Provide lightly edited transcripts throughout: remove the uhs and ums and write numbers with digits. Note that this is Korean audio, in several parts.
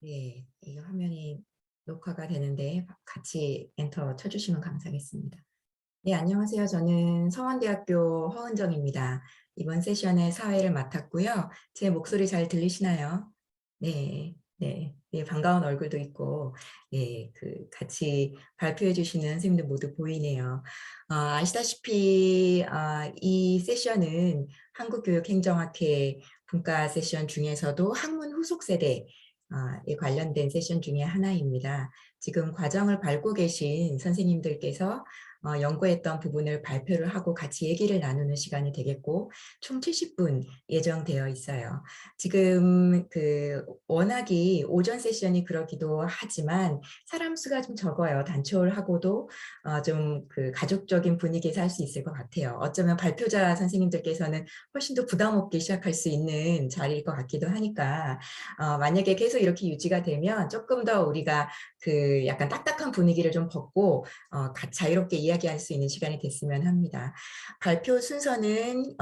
네, 이 화면이 녹화가 되는데 같이 엔터 쳐주시면 감사하겠습니다. 네, 안녕하세요. 저는 서원대학교 허은정입니다. 이번 세션의 사회를 맡았고요. 제 목소리 잘 들리시나요? 네, 네, 네, 반가운 얼굴도 있고, 예, 같이 발표해 주시는 선생님들 모두 보이네요. 아시다시피, 이 세션은 한국교육행정학회 분과 세션 중에서도 학문 후속 세대, 에 관련된 세션 중에 하나입니다. 지금 과정을 밟고 계신 선생님들께서 연구했던 부분을 발표를 하고 같이 얘기를 나누는 시간이 되겠고, 총 70분 예정되어 있어요. 지금 워낙이 오전 세션이 그러기도 하지만 사람 수가 좀 적어요. 단촐하고도 좀 가족적인 분위기에서 할 수 있을 것 같아요. 어쩌면 발표자 선생님들께서는 훨씬 더 부담 없게 시작할 수 있는 자리일 것 같기도 하니까 만약에 계속 이렇게 유지가 되면 조금 더 우리가 약간 딱딱한 분위기를 좀 벗고 자유롭게 이야기할 수 있는 시간이 됐으면 합니다. 발표 순서는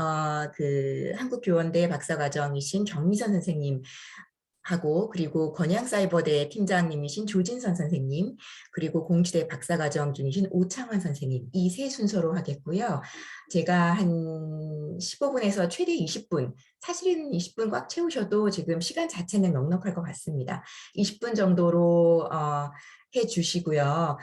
한국교원대 박사과정이신 경미선 선생님 하고, 그리고 건양사이버대 팀장님이신 조진선 선생님, 그리고 공지대 박사과정 중이신 오창환 선생님, 이 세 순서로 하겠고요. 제가 한 15분에서 최대 20분, 사실은 20분 꽉 채우셔도 지금 시간 자체는 넉넉할 것 같습니다. 20분 정도로 해주시고요.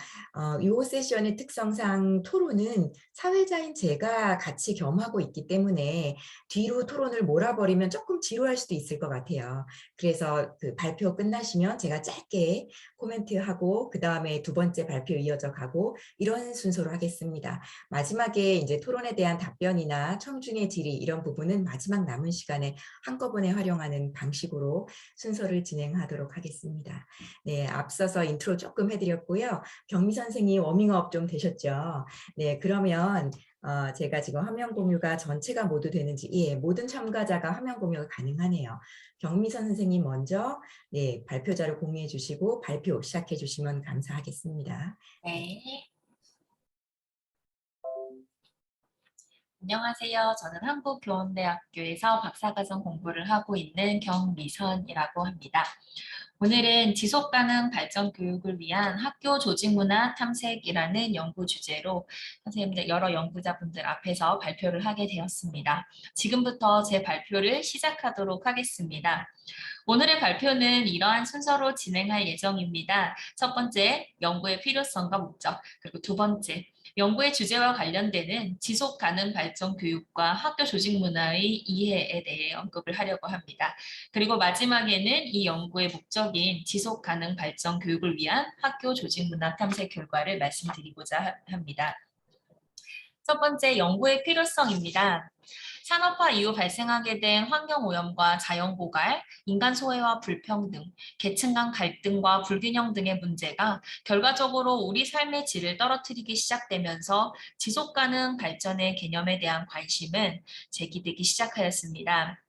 이 세션의 특성상 토론은 사회자인 제가 같이 겸하고 있기 때문에 뒤로 토론을 몰아버리면 조금 지루할 수도 있을 것 같아요. 그래서 발표 끝나시면 제가 짧게 코멘트하고 그 다음에 두 번째 발표 이어져 가고 이런 순서로 하겠습니다. 마지막에 이제 토론에 대한 답변이나 청중의 질의 이런 부분은 마지막 남은 시간에 한꺼번에 활용하는 방식으로 순서를 진행하도록 하겠습니다. 네, 앞서서 인트로 조금 해드렸고요. 경미 선생님 워밍업 좀 되셨죠? 네, 그러면 제가 지금 화면 공유가 전체가 모두 되는지, 예, 모든 참가자가 화면 공유가 가능하네요. 경미선 선생님 먼저 네, 발표자를 공유해 주시고 발표 시작해 주시면 감사하겠습니다. 네. 안녕하세요. 저는 한국교원대학교에서 박사과정 공부를 하고 있는 경미선이라고 합니다. 오늘은 지속가능 발전 교육을 위한 학교 조직문화 탐색이라는 연구 주제로 선생님들 여러 연구자분들 앞에서 발표를 하게 되었습니다. 지금부터 제 발표를 시작하도록 하겠습니다. 오늘의 발표는 이러한 순서로 진행할 예정입니다. 첫 번째, 연구의 필요성과 목적, 그리고 두 번째, 연구의 주제와 관련되는 지속가능 발전 교육과 학교 조직 문화의 이해에 대해 언급을 하려고 합니다. 그리고 마지막에는 이 연구의 목적인 지속가능 발전 교육을 위한 학교 조직 문화 탐색 결과를 말씀드리고자 합니다. 첫 번째, 연구의 필요성입니다. 산업화 이후 발생하게 된 환경오염과 자연고갈, 인간 소외와 불평등, 계층 간 갈등과 불균형 등의 문제가 결과적으로 우리 삶의 질을 떨어뜨리기 시작되면서 지속가능 발전의 개념에 대한 관심은 제기되기 시작하였습니다.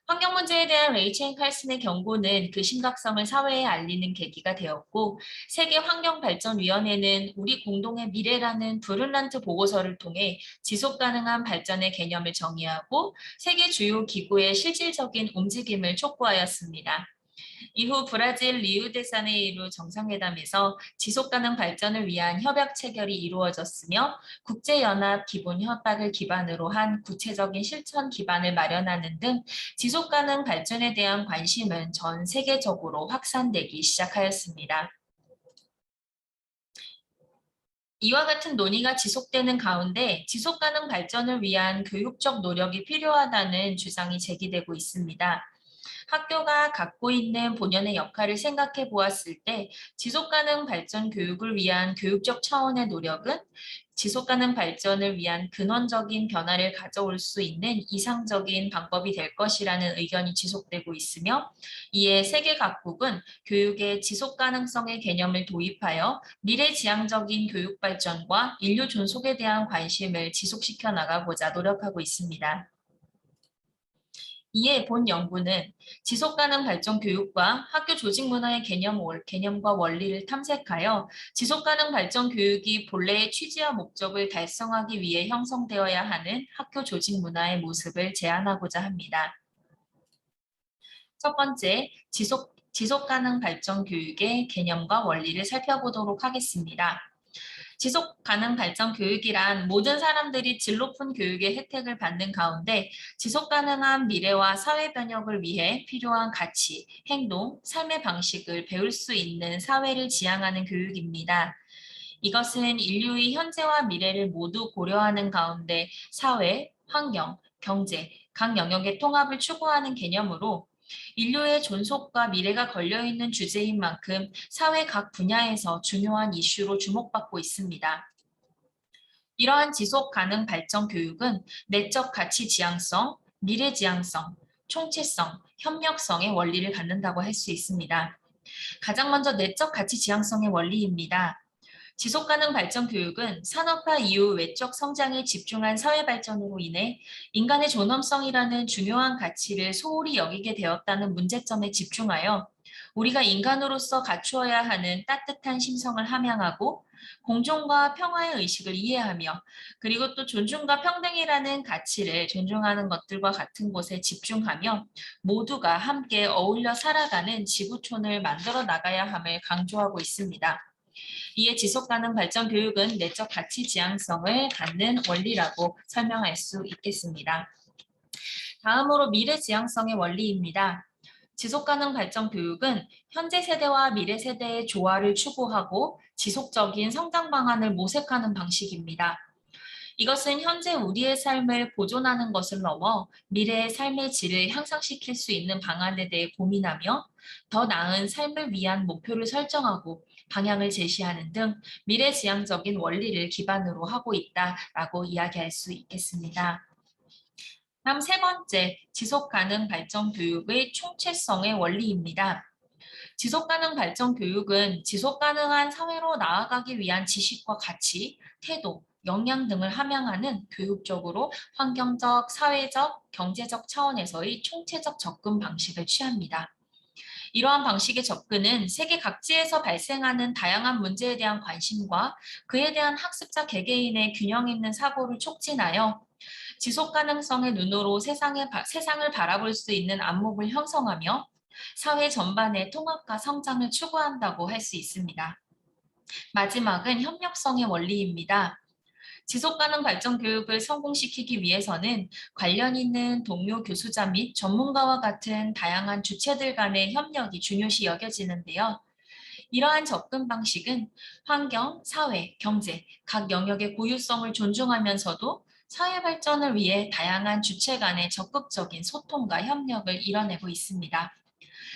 환경 문제에 대한 레이첼 칼슨의 경고는 그 심각성을 사회에 알리는 계기가 되었고, 세계환경발전위원회는 우리 공동의 미래라는 브룬란트 보고서를 통해 지속가능한 발전의 개념을 정의하고 세계 주요 기구의 실질적인 움직임을 촉구하였습니다. 이후 브라질 리우데자네이루 정상회담에서 지속가능 발전을 위한 협약 체결이 이루어졌으며 국제연합 기본 협약을 기반으로 한 구체적인 실천 기반을 마련하는 등 지속가능 발전에 대한 관심은 전 세계적으로 확산되기 시작하였습니다. 이와 같은 논의가 지속되는 가운데 지속가능 발전을 위한 교육적 노력이 필요하다는 주장이 제기되고 있습니다. 학교가 갖고 있는 본연의 역할을 생각해 보았을 때 지속가능 발전 교육을 위한 교육적 차원의 노력은 지속가능 발전을 위한 근원적인 변화를 가져올 수 있는 이상적인 방법이 될 것이라는 의견이 지속되고 있으며, 이에 세계 각국은 교육의 지속가능성의 개념을 도입하여 미래지향적인 교육 발전과 인류 존속에 대한 관심을 지속시켜 나가고자 노력하고 있습니다. 이에 본 연구는 지속가능 발전 교육과 학교 조직 문화의 개념과 원리를 탐색하여 지속가능 발전 교육이 본래의 취지와 목적을 달성하기 위해 형성되어야 하는 학교 조직 문화의 모습을 제안하고자 합니다. 첫 번째, 지속가능 발전 교육의 개념과 원리를 살펴보도록 하겠습니다. 지속가능 발전 교육이란 모든 사람들이 질 높은 교육의 혜택을 받는 가운데 지속가능한 미래와 사회 변혁을 위해 필요한 가치, 행동, 삶의 방식을 배울 수 있는 사회를 지향하는 교육입니다. 이것은 인류의 현재와 미래를 모두 고려하는 가운데 사회, 환경, 경제, 각 영역의 통합을 추구하는 개념으로 인류의 존속과 미래가 걸려있는 주제인 만큼 사회 각 분야에서 중요한 이슈로 주목받고 있습니다. 이러한 지속 가능 발전 교육은 내적 가치 지향성, 미래 지향성, 총체성, 협력성의 원리를 갖는다고 할 수 있습니다. 가장 먼저 내적 가치 지향성의 원리입니다. 지속가능 발전 교육은 산업화 이후 외적 성장에 집중한 사회 발전으로 인해 인간의 존엄성이라는 중요한 가치를 소홀히 여기게 되었다는 문제점에 집중하여 우리가 인간으로서 갖추어야 하는 따뜻한 심성을 함양하고 공존과 평화의 의식을 이해하며 그리고 또 존중과 평등이라는 가치를 존중하는 것들과 같은 곳에 집중하며 모두가 함께 어울려 살아가는 지구촌을 만들어 나가야 함을 강조하고 있습니다. 이에 지속가능 발전 교육은 내적 가치 지향성을 갖는 원리라고 설명할 수 있겠습니다. 다음으로 미래 지향성의 원리입니다. 지속가능 발전 교육은 현재 세대와 미래 세대의 조화를 추구하고 지속적인 성장 방안을 모색하는 방식입니다. 이것은 현재 우리의 삶을 보존하는 것을 넘어 미래의 삶의 질을 향상시킬 수 있는 방안에 대해 고민하며 더 나은 삶을 위한 목표를 설정하고 방향을 제시하는 등 미래지향적인 원리를 기반으로 하고 있다라고 이야기할 수 있겠습니다. 다음 세 번째, 지속가능 발전 교육의 총체성의 원리입니다. 지속가능 발전 교육은 지속가능한 사회로 나아가기 위한 지식과 가치, 태도, 역량 등을 함양하는 교육적으로 환경적, 사회적, 경제적 차원에서의 총체적 접근 방식을 취합니다. 이러한 방식의 접근은 세계 각지에서 발생하는 다양한 문제에 대한 관심과 그에 대한 학습자 개개인의 균형 있는 사고를 촉진하여 지속 가능성의 눈으로 세상을 바라볼 수 있는 안목을 형성하며 사회 전반의 통합과 성장을 추구한다고 할 수 있습니다. 마지막은 협력성의 원리입니다. 지속가능 발전 교육을 성공시키기 위해서는 관련 있는 동료 교수자 및 전문가와 같은 다양한 주체들 간의 협력이 중요시 여겨지는데요. 이러한 접근 방식은 환경, 사회, 경제, 각 영역의 고유성을 존중하면서도 사회 발전을 위해 다양한 주체 간의 적극적인 소통과 협력을 이뤄내고 있습니다.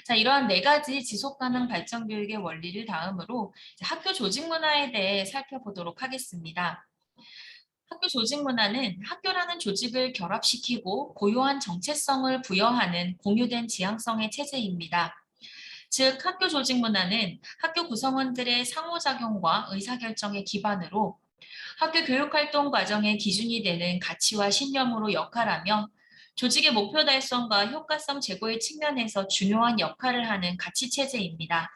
자, 이러한 네 가지 지속가능 발전 교육의 원리를 다음으로 학교 조직 문화에 대해 살펴보도록 하겠습니다. 학교 조직 문화는 학교라는 조직을 결합시키고 고유한 정체성을 부여하는 공유된 지향성의 체제입니다. 즉, 학교 조직 문화는 학교 구성원들의 상호작용과 의사결정의 기반으로 학교 교육활동 과정의 기준이 되는 가치와 신념으로 역할하며 조직의 목표 달성과 효과성 제고의 측면에서 중요한 역할을 하는 가치체제입니다.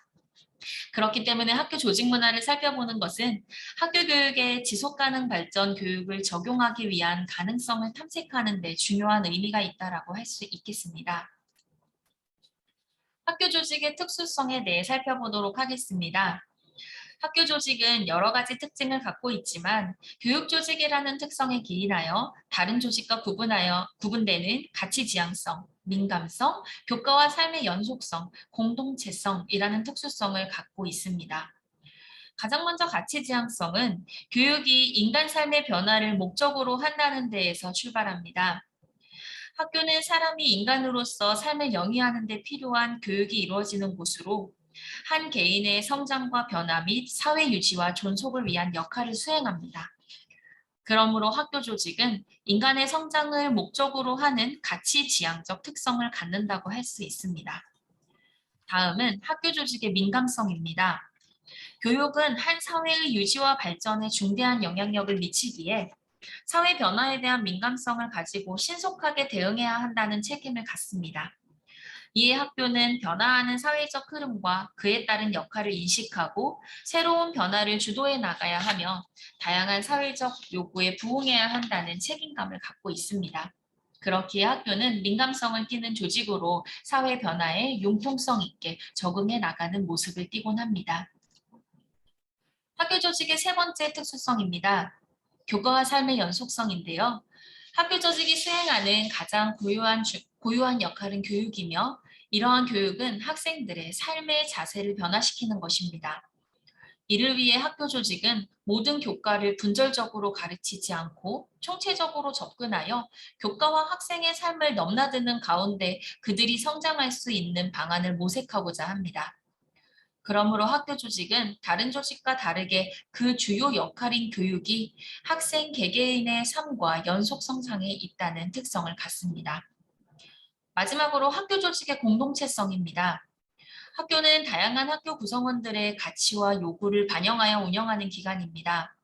그렇기 때문에 학교 조직 문화를 살펴보는 것은 학교 교육의 지속가능 발전 교육을 적용하기 위한 가능성을 탐색하는 데 중요한 의미가 있다고 할 수 있겠습니다. 학교 조직의 특수성에 대해 살펴보도록 하겠습니다. 학교 조직은 여러 가지 특징을 갖고 있지만 교육 조직이라는 특성에 기인하여 다른 조직과 구분되는 가치 지향성, 민감성, 교과와 삶의 연속성, 공동체성이라는 특수성을 갖고 있습니다. 가장 먼저 가치 지향성은 교육이 인간 삶의 변화를 목적으로 한다는 데에서 출발합니다. 학교는 사람이 인간으로서 삶을 영위하는 데 필요한 교육이 이루어지는 곳으로 한 개인의 성장과 변화 및 사회 유지와 존속을 위한 역할을 수행합니다. 그러므로 학교 조직은 인간의 성장을 목적으로 하는 가치 지향적 특성을 갖는다고 할 수 있습니다. 다음은 학교 조직의 민감성입니다. 교육은 한 사회의 유지와 발전에 중대한 영향력을 미치기에 사회 변화에 대한 민감성을 가지고 신속하게 대응해야 한다는 책임을 갖습니다. 이에 학교는 변화하는 사회적 흐름과 그에 따른 역할을 인식하고 새로운 변화를 주도해 나가야 하며 다양한 사회적 요구에 부응해야 한다는 책임감을 갖고 있습니다. 그렇기에 학교는 민감성을 띠는 조직으로 사회 변화에 융통성 있게 적응해 나가는 모습을 띠곤 합니다. 학교 조직의 세 번째 특수성입니다. 교과와 삶의 연속성인데요. 학교 조직이 수행하는 가장 고유한 역할은 교육이며, 이러한 교육은 학생들의 삶의 자세를 변화시키는 것입니다. 이를 위해 학교 조직은 모든 교과를 분절적으로 가르치지 않고 총체적으로 접근하여 교과와 학생의 삶을 넘나드는 가운데 그들이 성장할 수 있는 방안을 모색하고자 합니다. 그러므로 학교 조직은 다른 조직과 다르게 그 주요 역할인 교육이 학생 개개인의 삶과 연속 성장에 있다는 특성을 갖습니다. 마지막으로 학교 조직의 공동체성입니다. 학교는 다양한 학교 구성원들의 가치와 요구를 반영하여 운영하는 기관입니다.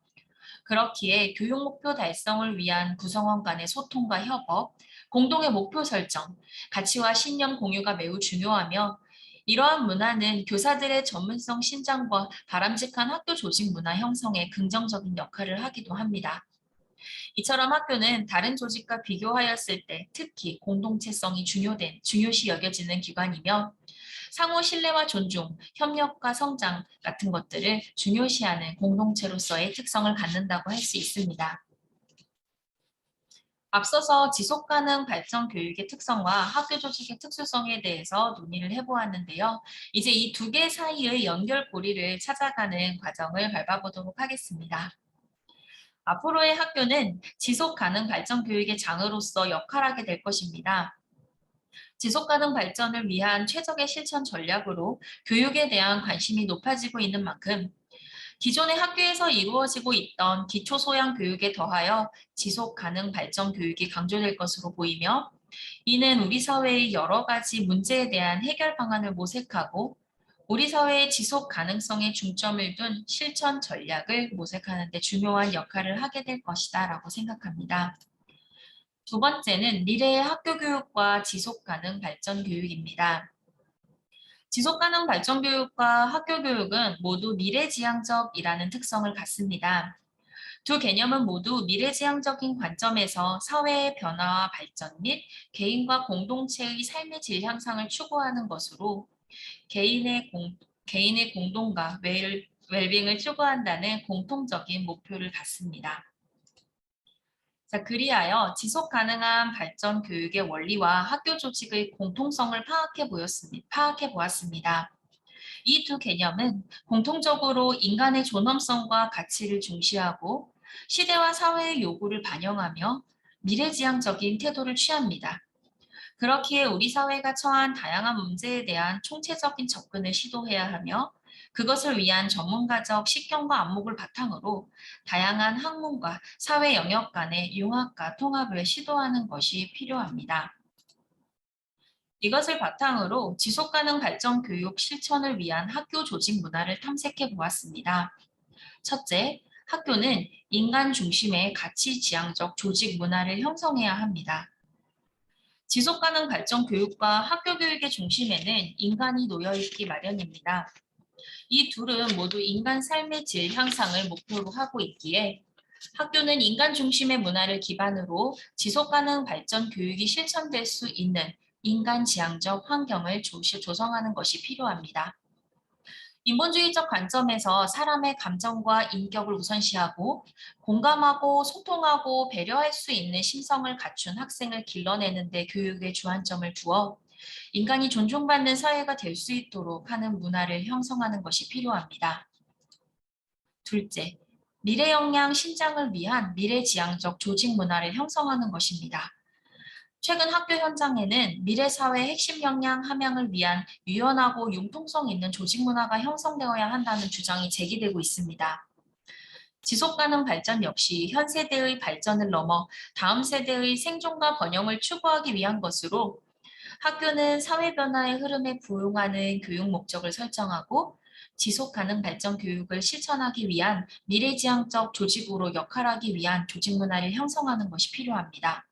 그렇기에 교육 목표 달성을 위한 구성원 간의 소통과 협업, 공동의 목표 설정, 가치와 신념 공유가 매우 중요하며, 이러한 문화는 교사들의 전문성 신장과 바람직한 학교 조직 문화 형성에 긍정적인 역할을 하기도 합니다. 이처럼 학교는 다른 조직과 비교하였을 때 특히 공동체성이 중요시 여겨지는 기관이며, 상호 신뢰와 존중, 협력과 성장 같은 것들을 중요시하는 공동체로서의 특성을 갖는다고 할 수 있습니다. 앞서서 지속가능 발전 교육의 특성과 학교 조직의 특수성에 대해서 논의를 해보았는데요. 이제 이 두 개 사이의 연결고리를 찾아가는 과정을 밟아보도록 하겠습니다. 앞으로의 학교는 지속가능 발전 교육의 장으로서 역할하게 될 것입니다. 지속가능 발전을 위한 최적의 실천 전략으로 교육에 대한 관심이 높아지고 있는 만큼, 기존의 학교에서 이루어지고 있던 기초 소양 교육에 더하여 지속 가능 발전 교육이 강조될 것으로 보이며, 이는 우리 사회의 여러 가지 문제에 대한 해결 방안을 모색하고 우리 사회의 지속 가능성에 중점을 둔 실천 전략을 모색하는 데 중요한 역할을 하게 될 것이다라고 생각합니다. 두 번째는 미래의 학교 교육과 지속 가능 발전 교육입니다. 지속가능 발전 교육과 학교 교육은 모두 미래지향적이라는 특성을 갖습니다. 두 개념은 모두 미래지향적인 관점에서 사회의 변화와 발전 및 개인과 공동체의 삶의 질 향상을 추구하는 것으로, 개인의 공동과 웰빙을 추구한다는 공통적인 목표를 갖습니다. 자, 그리하여 지속 가능한 발전 교육의 원리와 학교 조직의 공통성을 파악해 보았습니다. 이 두 개념은 공통적으로 인간의 존엄성과 가치를 중시하고 시대와 사회의 요구를 반영하며 미래지향적인 태도를 취합니다. 그렇기에 우리 사회가 처한 다양한 문제에 대한 총체적인 접근을 시도해야 하며, 그것을 위한 전문가적 식견과 안목을 바탕으로 다양한 학문과 사회 영역 간의 융합과 통합을 시도하는 것이 필요합니다. 이것을 바탕으로 지속가능 발전 교육 실천을 위한 학교 조직 문화를 탐색해 보았습니다. 첫째, 학교는 인간 중심의 가치 지향적 조직 문화를 형성해야 합니다. 지속가능 발전 교육과 학교 교육의 중심에는 인간이 놓여 있기 마련입니다. 이 둘은 모두 인간 삶의 질 향상을 목표로 하고 있기에 학교는 인간 중심의 문화를 기반으로 지속가능 발전 교육이 실천될 수 있는 인간 지향적 환경을 조성하는 것이 필요합니다. 인본주의적 관점에서 사람의 감정과 인격을 우선시하고 공감하고 소통하고 배려할 수 있는 심성을 갖춘 학생을 길러내는 데 교육에 주안점을 두어 인간이 존중받는 사회가 될 수 있도록 하는 문화를 형성하는 것이 필요합니다. 둘째, 미래 역량 신장을 위한 미래지향적 조직 문화를 형성하는 것입니다. 최근 학교 현장에는 미래 사회 핵심 역량 함양을 위한 유연하고 융통성 있는 조직 문화가 형성되어야 한다는 주장이 제기되고 있습니다. 지속가능 발전 역시 현 세대의 발전을 넘어 다음 세대의 생존과 번영을 추구하기 위한 것으로, 학교는 사회 변화의 흐름에 부응하는 교육 목적을 설정하고 지속가능 발전 교육을 실천하기 위한 미래지향적 조직으로 역할하기 위한 조직 문화를 형성하는 것이 필요합니다.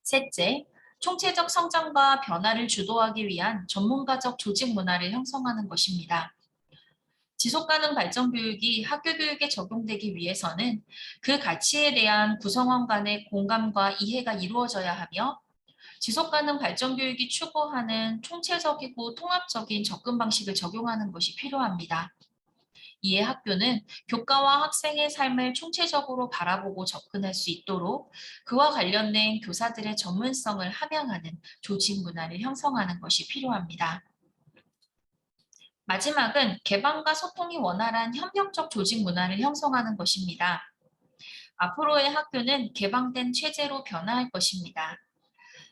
셋째, 총체적 성장과 변화를 주도하기 위한 전문가적 조직 문화를 형성하는 것입니다. 지속가능 발전 교육이 학교 교육에 적용되기 위해서는 그 가치에 대한 구성원 간의 공감과 이해가 이루어져야 하며 지속가능 발전 교육이 추구하는 총체적이고 통합적인 접근 방식을 적용하는 것이 필요합니다. 이에 학교는 교과와 학생의 삶을 총체적으로 바라보고 접근할 수 있도록 그와 관련된 교사들의 전문성을 함양하는 조직 문화를 형성하는 것이 필요합니다. 마지막은 개방과 소통이 원활한 협력적 조직 문화를 형성하는 것입니다. 앞으로의 학교는 개방된 체제로 변화할 것입니다.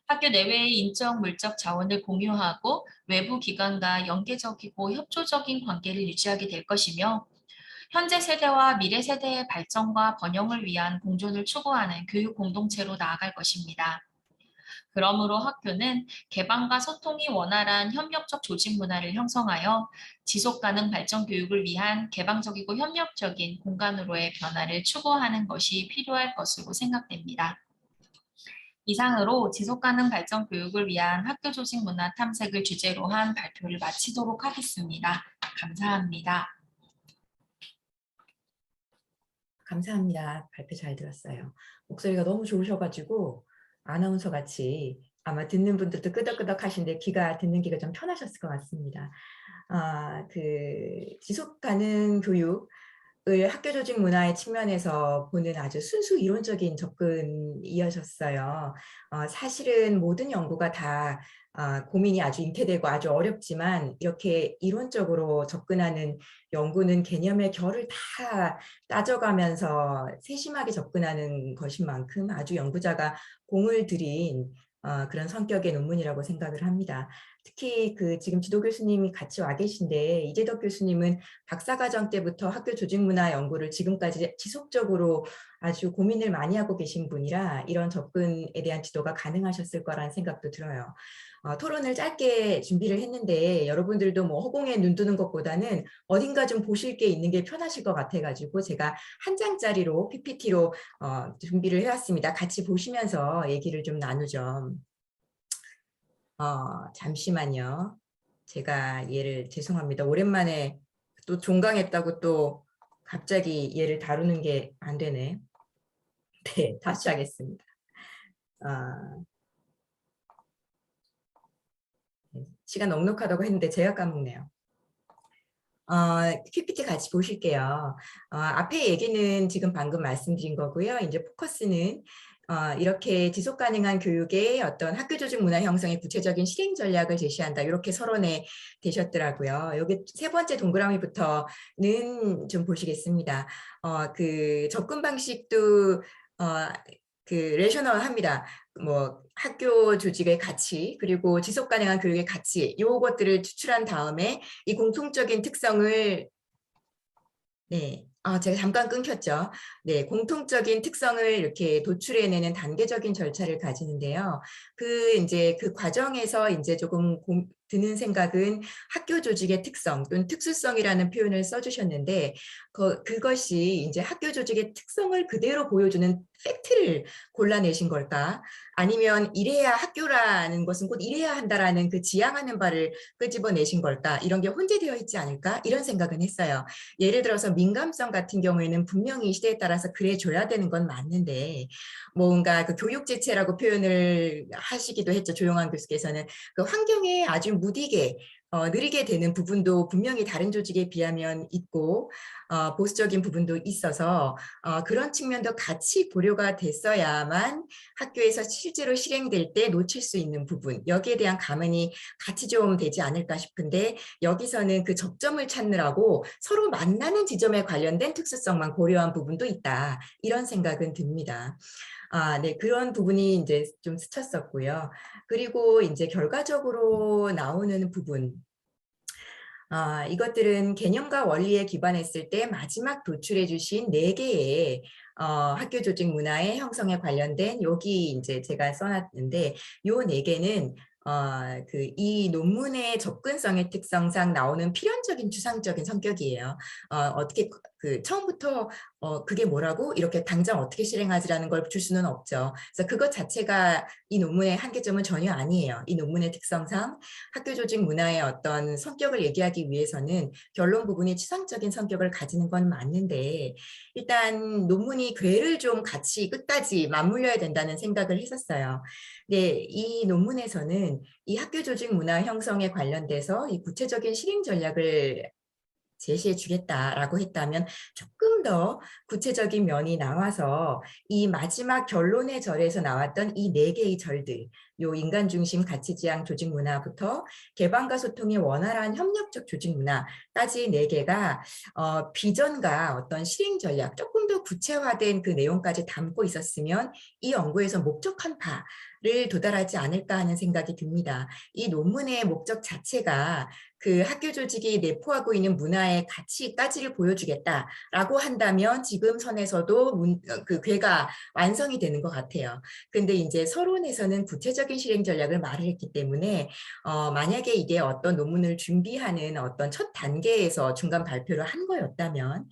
학교 내외의 인적, 물적 자원을 공유하고 외부 기관과 연계적이고 협조적인 관계를 유지하게 될 것이며 현재 세대와 미래 세대의 발전과 번영을 위한 공존을 추구하는 교육 공동체로 나아갈 것입니다. 그러므로 학교는 개방과 소통이 원활한 협력적 조직 문화를 형성하여 지속가능 발전 교육을 위한 개방적이고 협력적인 공간으로의 변화를 추구하는 것이 필요할 것으로 생각됩니다. 이상으로 지속가능 발전 교육을 위한 학교 조직 문화 탐색을 주제로 한 발표를 마치도록 하겠습니다. 감사합니다. 감사합니다. 발표 잘 들었어요. 목소리가 너무 좋으셔가지고 아나운서 같이 아마 듣는 분들도 끄덕끄덕 하신데 듣는 귀가 좀 편하셨을 것 같습니다. 지속 가능 교육을 학교 조직 문화의 측면에서 보는 아주 순수 이론적인 접근이었어요. 사실은 모든 연구가 다 고민이 아주 잉태되고 아주 어렵지만 이렇게 이론적으로 접근하는 연구는 개념의 결을 다 따져가면서 세심하게 접근하는 것인 만큼 아주 연구자가 공을 들인 그런 성격의 논문이라고 생각을 합니다. 특히 지금 지도 교수님이 같이 와 계신데 이재덕 교수님은 박사과정 때부터 학교 조직문화 연구를 지금까지 지속적으로 아주 고민을 많이 하고 계신 분이라 이런 접근에 대한 지도가 가능하셨을 거라는 생각도 들어요. 토론을 짧게 준비를 했는데 여러분들도 뭐 허공에 눈 뜨는 것보다는 어딘가 좀 보실 게 있는 게 편하실 것 같아가지고 제가 한 장짜리로 PPT로 준비를 해왔습니다. 같이 보시면서 얘기를 좀 나누죠. 잠시만요. 제가 죄송합니다. 오랜만에 또 종강했다고 또 갑자기 얘를 다루는 게 안 되네. 네, 다시 하겠습니다. 시간 넉넉하다고 했는데 제가 까먹네요. PPT 같이 보실게요. 앞에 얘기는 지금 방금 말씀드린 거고요. 이제 포커스는 이렇게 지속 가능한 교육의 어떤 학교 조직 문화 형성의 구체적인 실행 전략을 제시한다. 이렇게 서론에 되셨더라고요. 여기 세 번째 동그라미부터는 좀 보시겠습니다. 접근 방식도 레셔널합니다. 뭐 학교 조직의 가치 그리고 지속 가능한 교육의 가치 요것들을 추출한 다음에 이 공통적인 특성을 제가 잠깐 끊겼죠. 네, 공통적인 특성을 이렇게 도출해내는 단계적인 절차를 가지는데요. 이제 그 과정에서 이제 조금 드는 생각은 학교 조직의 특성 또는 특수성이라는 표현을 써주셨는데 그것이 이제 학교 조직의 특성을 그대로 보여주는 팩트를 골라내신 걸까? 아니면 이래야 학교라는 것은 곧 이래야 한다라는 그 지향하는 바를 끄집어내신 걸까? 이런 게 혼재되어 있지 않을까? 이런 생각은 했어요. 예를 들어서 민감성 같은 경우에는 분명히 시대에 따라서 그래줘야 되는 건 맞는데 뭔가 교육 지체라고 표현을 하시기도 했죠. 조용한 교수께서는 그 환경에 아주 무디게 느리게 되는 부분도 분명히 다른 조직에 비하면 있고 보수적인 부분도 있어서 그런 측면도 같이 고려가 됐어야만 학교에서 실제로 실행될 때 놓칠 수 있는 부분 여기에 대한 감안이 같이 좀 되지 않을까 싶은데 여기서는 그 접점을 찾느라고 서로 만나는 지점에 관련된 특수성만 고려한 부분도 있다. 이런 생각은 듭니다. 네, 그런 부분이 이제 좀 스쳤었고요. 그리고 이제 결과적으로 나오는 부분. 이것들은 개념과 원리에 기반했을 때 마지막 도출해 주신 4개의 학교 조직 문화의 형성에 관련된 여기 이제 제가 써놨는데 요 4개는 이 논문의 접근성의 특성상 나오는 필연적인 추상적인 성격이에요. 어떻게 처음부터 그게 뭐라고? 이렇게 당장 어떻게 실행하지라는 걸 줄 수는 없죠. 그래서 그것 자체가 이 논문의 한계점은 전혀 아니에요. 이 논문의 특성상 학교 조직 문화의 어떤 성격을 얘기하기 위해서는 결론 부분이 추상적인 성격을 가지는 건 맞는데 일단 논문이 궤를 좀 같이 끝까지 맞물려야 된다는 생각을 했었어요. 네, 이 논문에서는 이 학교 조직 문화 형성에 관련돼서 이 구체적인 실행 전략을 제시해 주겠다라고 했다면 조금 더 구체적인 면이 나와서 이 마지막 결론의 절에서 나왔던 이 네 개의 절들, 요 인간 중심 가치 지향 조직 문화부터 개방과 소통의 원활한 협력적 조직 문화까지 네 개가 비전과 어떤 실행 전략 조금 더 구체화된 그 내용까지 담고 있었으면 이 연구에서 목적한 바를 도달하지 않을까 하는 생각이 듭니다. 이 논문의 목적 자체가 그 학교 조직이 내포하고 있는 문화의 가치까지를 보여주겠다라고 한다면 지금 선에서도 그 궤가 완성이 되는 것 같아요. 근데 이제 서론에서는 구체적인 실행 전략을 말을 했기 때문에 만약에 이게 어떤 논문을 준비하는 어떤 첫 단계에서 중간 발표를 한 거였다면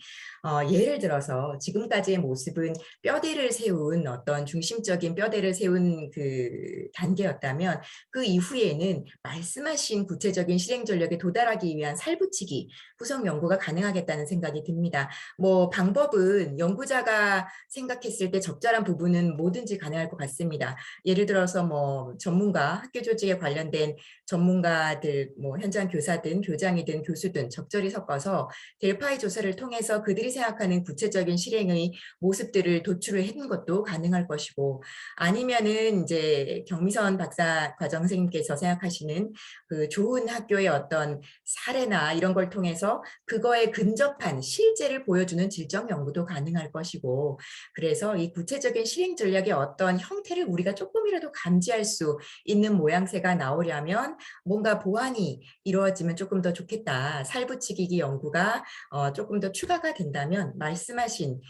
예를 들어서 지금까지의 모습은 뼈대를 세운 어떤 중심적인 뼈대를 세운 그 단계였다면 그 이후에는 말씀하신 구체적인 실행 전략에 도달하기 위한 살붙이기, 후속 연구가 가능하겠다는 생각이 듭니다. 뭐 방법은 연구자가 생각했을 때 적절한 부분은 뭐든지 가능할 것 같습니다. 예를 들어서 뭐 전문가, 학교 조직에 관련된 전문가들, 뭐 현장 교사든 교장이든 교수든 적절히 섞어서 델파이 조사를 통해서 그들이 생각하는 구체적인 실행의 모습들을 도출을 해는 것도 가능할 것이고 아니면은 이제 경미선 박사 과정 선생님께서 생각하시는 그 좋은 학교의 어떤 사례나 이런 걸 통해서 그거에 근접한 실제를 보여주는 질적 연구도 가능할 것이고 그래서 이 구체적인 실행 전략의 어떤 형태를 우리가 조금이라도 감지할 수 있는 모양새가 나오려면 뭔가 보완이 이루어지면 조금 더 좋겠다. 살붙이기 연구가 조금 더 추가가 된다면 말씀하신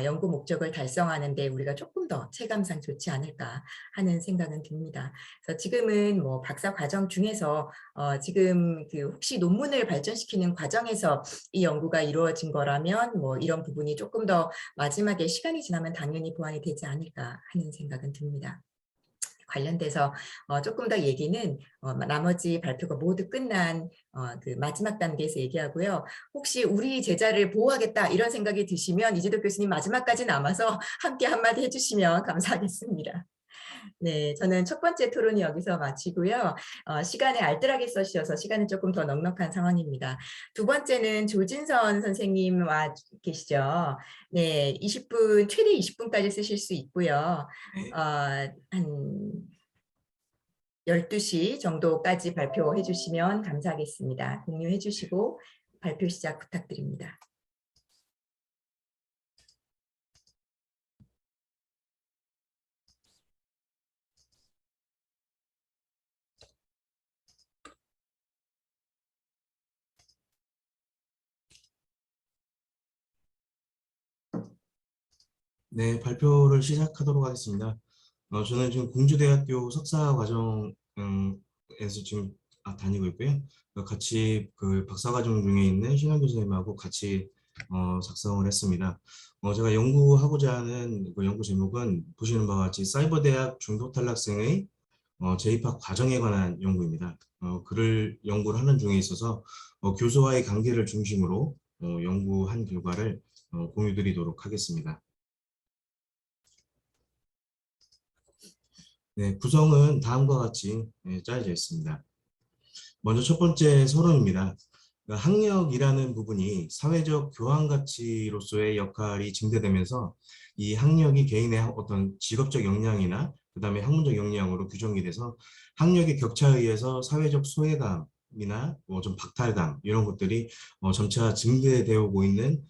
연구 목적을 달성하는 데 우리가 조금 더 체감상 좋지 않을까 하는 생각은 듭니다. 그래서 지금은 뭐 박사 과정 중에서 지금 그 혹시 논문을 발전시키는 과정에서 이 연구가 이루어진 거라면 뭐 이런 부분이 조금 더 마지막에 시간이 지나면 당연히 보완이 되지 않을까 하는 생각은 듭니다. 관련돼서 조금 더 얘기는 나머지 발표가 모두 끝난 그 마지막 단계에서 얘기하고요. 혹시 우리 제자를 보호하겠다 이런 생각이 드시면 이재덕 교수님 마지막까지 남아서 함께 한마디 해주시면 감사하겠습니다. 네, 저는 첫 번째 토론이 여기서 마치고요. 시간을 알뜰하게 써주셔서 시간은 조금 더 넉넉한 상황입니다. 두 번째는 조진선 선생님와 계시죠. 네, 20분, 최대 20분까지 쓰실 수 있고요. 한 12시 정도까지 발표해 주시면 감사하겠습니다. 공유해 주시고 발표 시작 부탁드립니다. 네, 발표를 시작하도록 하겠습니다. 저는 지금 공주대학교 석사 과정에서 지금 다니고 있고요. 같이 그 박사 과정 중에 있는 신현 교수님하고 같이 작성을 했습니다. 제가 연구하고자 하는 그 연구 제목은 보시는 바와 같이 사이버대학 중도 탈락생의 재입학 과정에 관한 연구입니다. 그를 연구를 하는 중에 있어서 교수와의 관계를 중심으로 연구한 결과를 공유드리도록 하겠습니다. 네, 구성은 다음과 같이 짜여져 있습니다. 먼저 첫 번째 서론입니다. 학력이라는 부분이 사회적 교환 가치로서의 역할이 증대되면서 이 학력이 개인의 어떤 직업적 역량이나 그다음에 학문적 역량으로 규정이 돼서 학력의 격차에 의해서 사회적 소외감이나 뭐 좀 박탈감 이런 것들이 점차 증대되어 오고 있는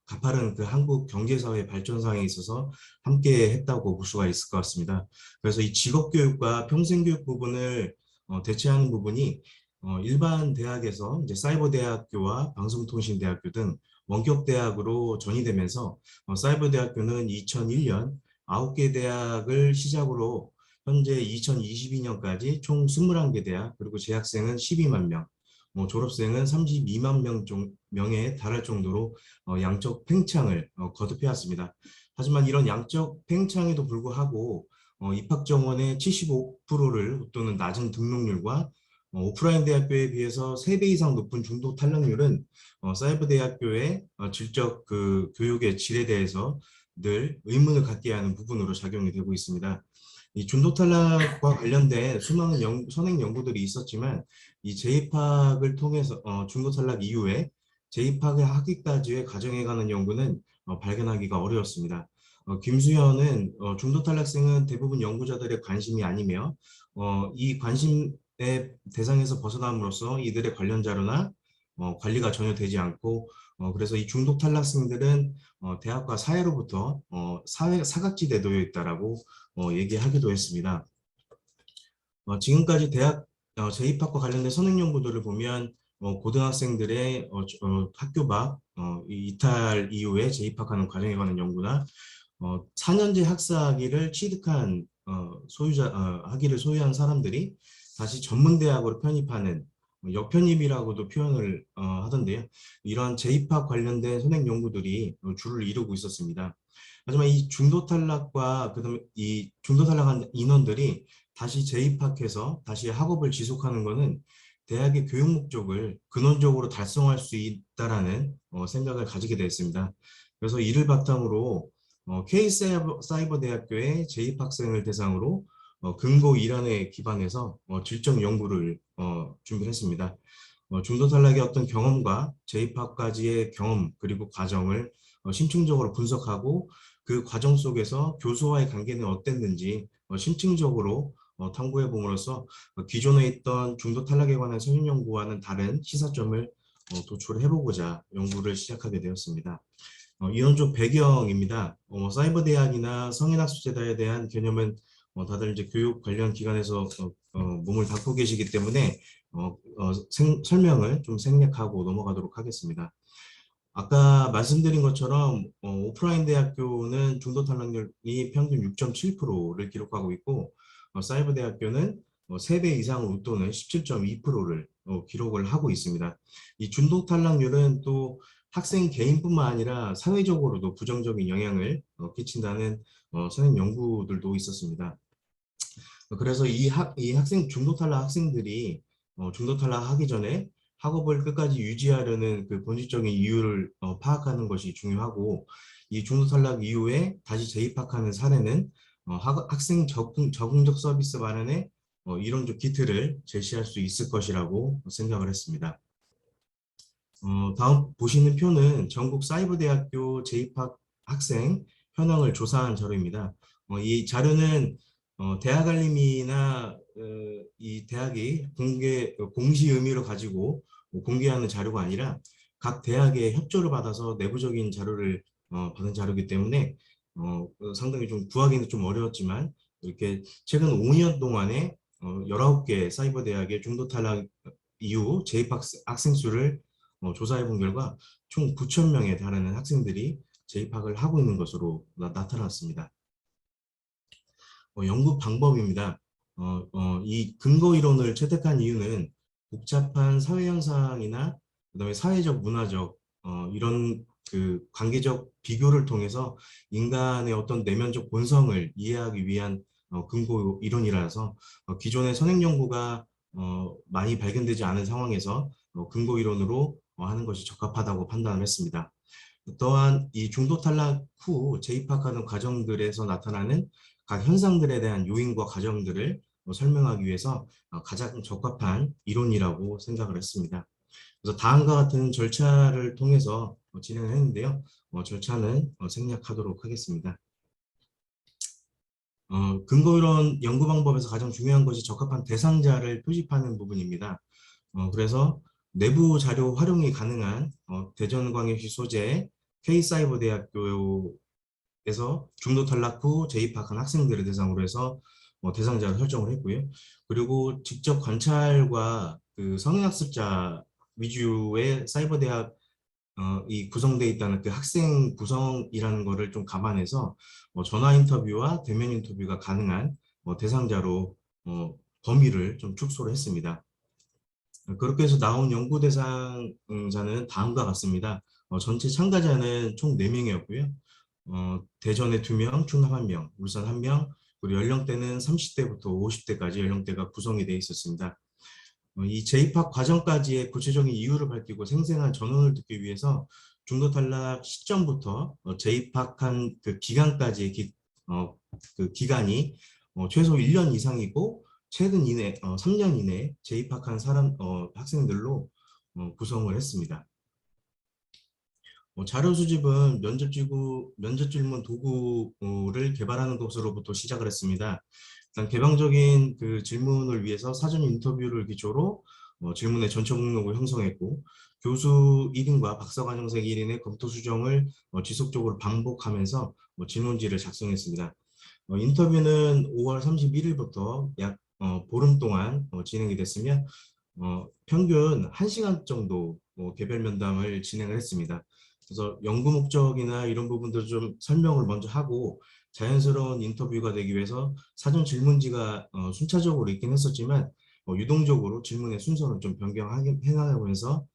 가파른 그 한국 경제사회 발전상에 있어서 함께 했다고 볼 수가 있을 것 같습니다. 그래서 이 직업교육과 평생교육 부분을 대체하는 부분이 일반 대학에서 이제 사이버대학교와 방송통신대학교 등 원격대학으로 전이되면서 사이버대학교는 2001년 9개 대학을 시작으로 현재 2022년까지 총 21개 대학 그리고 재학생은 12만 명, 졸업생은 32만 명에 달할 정도로 양적 팽창을 거듭해왔습니다. 하지만 이런 양적 팽창에도 불구하고 입학 정원의 75%를 웃도는 낮은 등록률과 오프라인 대학교에 비해서 3배 이상 높은 중도 탈락률은 사이버 대학교의 질적 교육의 질에 대해서 늘 의문을 갖게 하는 부분으로 작용이 되고 있습니다. 이 중도 탈락과 관련된 수많은 선행 연구들이 있었지만 이 재입학을 통해서 중도 탈락 이후에 재입학을 하기까지의 과정에 관한 연구는 발견하기가 어려웠습니다. 김수현은 중도 탈락생은 대부분 연구자들의 관심이 아니며 이 관심의 대상에서 벗어남으로써 이들의 관련 자료나 관리가 전혀 되지 않고 그래서 이 중도 탈락생들은 대학과 사회로부터 사각지대에 놓여 있다라고 얘기하기도 했습니다. 지금까지 대학 재입학과 관련된 선행 연구들을 보면 고등학생들의 학교 밖 이탈 이후에 재입학하는 과정에 관한 연구나 4년제 학사학위를 취득한 학위를 소유한 사람들이 다시 전문대학으로 편입하는 역편입이라고도 표현을 하던데요. 이런 재입학 관련된 선행 연구들이 줄을 이루고 있었습니다. 하지만 이 중도 탈락과 그다음에 이 중도 탈락한 인원들이 다시 재입학해서 다시 학업을 지속하는 것은 대학의 교육 목적을 근원적으로 달성할 수 있다라는 생각을 가지게 되었습니다. 그래서 이를 바탕으로 K사이버 대학교의 재입학생을 대상으로 근거 이론에 기반해서 질적 연구를 준비했습니다. 중도 탈락의 어떤 경험과 재입학까지의 경험 그리고 과정을 심층적으로 분석하고 그 과정 속에서 교수와의 관계는 어땠는지 심층적으로 탐구해 봄으로써 기존에 있던 중도 탈락에 관한 선행 연구와는 다른 시사점을 도출해보고자 연구를 시작하게 되었습니다. 이론적 배경입니다. 사이버 대학이나 성인학습재단에 대한 개념은 다들 이제 교육 관련 기관에서 몸을 닦고 계시기 때문에 설명을 좀 생략하고 넘어가도록 하겠습니다. 아까 말씀드린 것처럼 오프라인 대학교는 중도 탈락률이 평균 6.7%를 기록하고 있고 사이버 대학교는 3배 이상을 웃도는 17.2%를 기록을 하고 있습니다. 이 중도 탈락률은 또 학생 개인뿐만 아니라 사회적으로도 부정적인 영향을 끼친다는 선행 연구들도 있었습니다. 그래서 이 학생 중도 탈락 학생들이 중도 탈락하기 전에 학업을 끝까지 유지하려는 그 본질적인 이유를 파악하는 것이 중요하고 이 중도 탈락 이후에 다시 재입학하는 사례는 학생 적응적 서비스 마련에 이론적 기틀을 제시할 수 있을 것이라고 생각을 했습니다. 다음 보시는 표는 전국 사이버대학교 재입학 학생 현황을 조사한 자료입니다. 이 자료는 대학알림이나 이 대학이 공시 의미를 가지고 공개하는 자료가 아니라 각 대학의 협조를 받아서 내부적인 자료를 받은 자료이기 때문에 상당히 좀 구하기는 좀 어려웠지만 이렇게 최근 5년 동안에 19개 사이버 대학의 중도 탈락 이후 재입학 학생 수를 조사해 본 결과 총 9,000명에 달하는 학생들이 재입학을 하고 있는 것으로 나타났습니다. 연구 방법입니다. 이 근거 이론을 채택한 이유는 복잡한 사회 현상이나 그다음에 사회적 문화적 이런 그 관계적 비교를 통해서 인간의 어떤 내면적 본성을 이해하기 위한 근거 이론이라서 기존의 선행 연구가 많이 발견되지 않은 상황에서 근거 이론으로 하는 것이 적합하다고 판단을 했습니다. 또한 이 중도 탈락 후 재입학하는 과정들에서 나타나는 각 현상들에 대한 요인과 과정들을 설명하기 위해서 가장 적합한 이론이라고 생각을 했습니다. 그래서 다음과 같은 절차를 통해서 진행을 했는데요. 절차는 생략하도록 하겠습니다. 근거이론 연구 방법에서 가장 중요한 것이 적합한 대상자를 표집하는 부분입니다. 그래서 내부 자료 활용이 가능한 대전광역시 소재 K사이버대학교에서 중도 탈락 후 재입학한 학생들을 대상으로 해서 대상자를 설정을 했고요. 그리고 직접 관찰과 그 성인학습자 위주의 사이버대학 이 구성되어 있다는 그 학생 구성이라는 거를 좀 감안해서 전화 인터뷰와 대면 인터뷰가 가능한 대상자로 범위를 좀 축소를 했습니다. 그렇게 해서 나온 연구 대상자는 다음과 같습니다. 전체 참가자는 총 4명이었고요. 대전에 2명, 충남 1명, 울산 1명, 그리고 연령대는 30대부터 50대까지 연령대가 구성이 되어 있었습니다. 이 재입학 과정까지의 구체적인 이유를 밝히고 생생한 전원을 듣기 위해서 중도 탈락 시점부터 재입학한 그 기간까지의 그 기간이 최소 1년 이상이고 최근 3년 이내 재입학한 학생들로 구성을 했습니다. 자료 수집은 면접 질문 도구를 개발하는 것으로부터 시작을 했습니다. 일단 개방적인 그 질문을 위해서 사전 인터뷰를 기초로 질문의 전체 목록을 형성했고 교수 1인과 박사과정생 1인의 검토 수정을 지속적으로 반복하면서 질문지를 작성했습니다. 인터뷰는 5월 31일부터 약 보름 동안 진행이 됐으며 평균 1시간 정도 개별 면담을 진행을 했습니다. 그래서 연구 목적이나 이런 부분들 좀 설명을 먼저 하고 자연스러운 인터뷰가 되기 위해서 사전 질문지가 순차적으로 있긴 했었지만 유동적으로 질문의 순서를 좀 변경해나가면서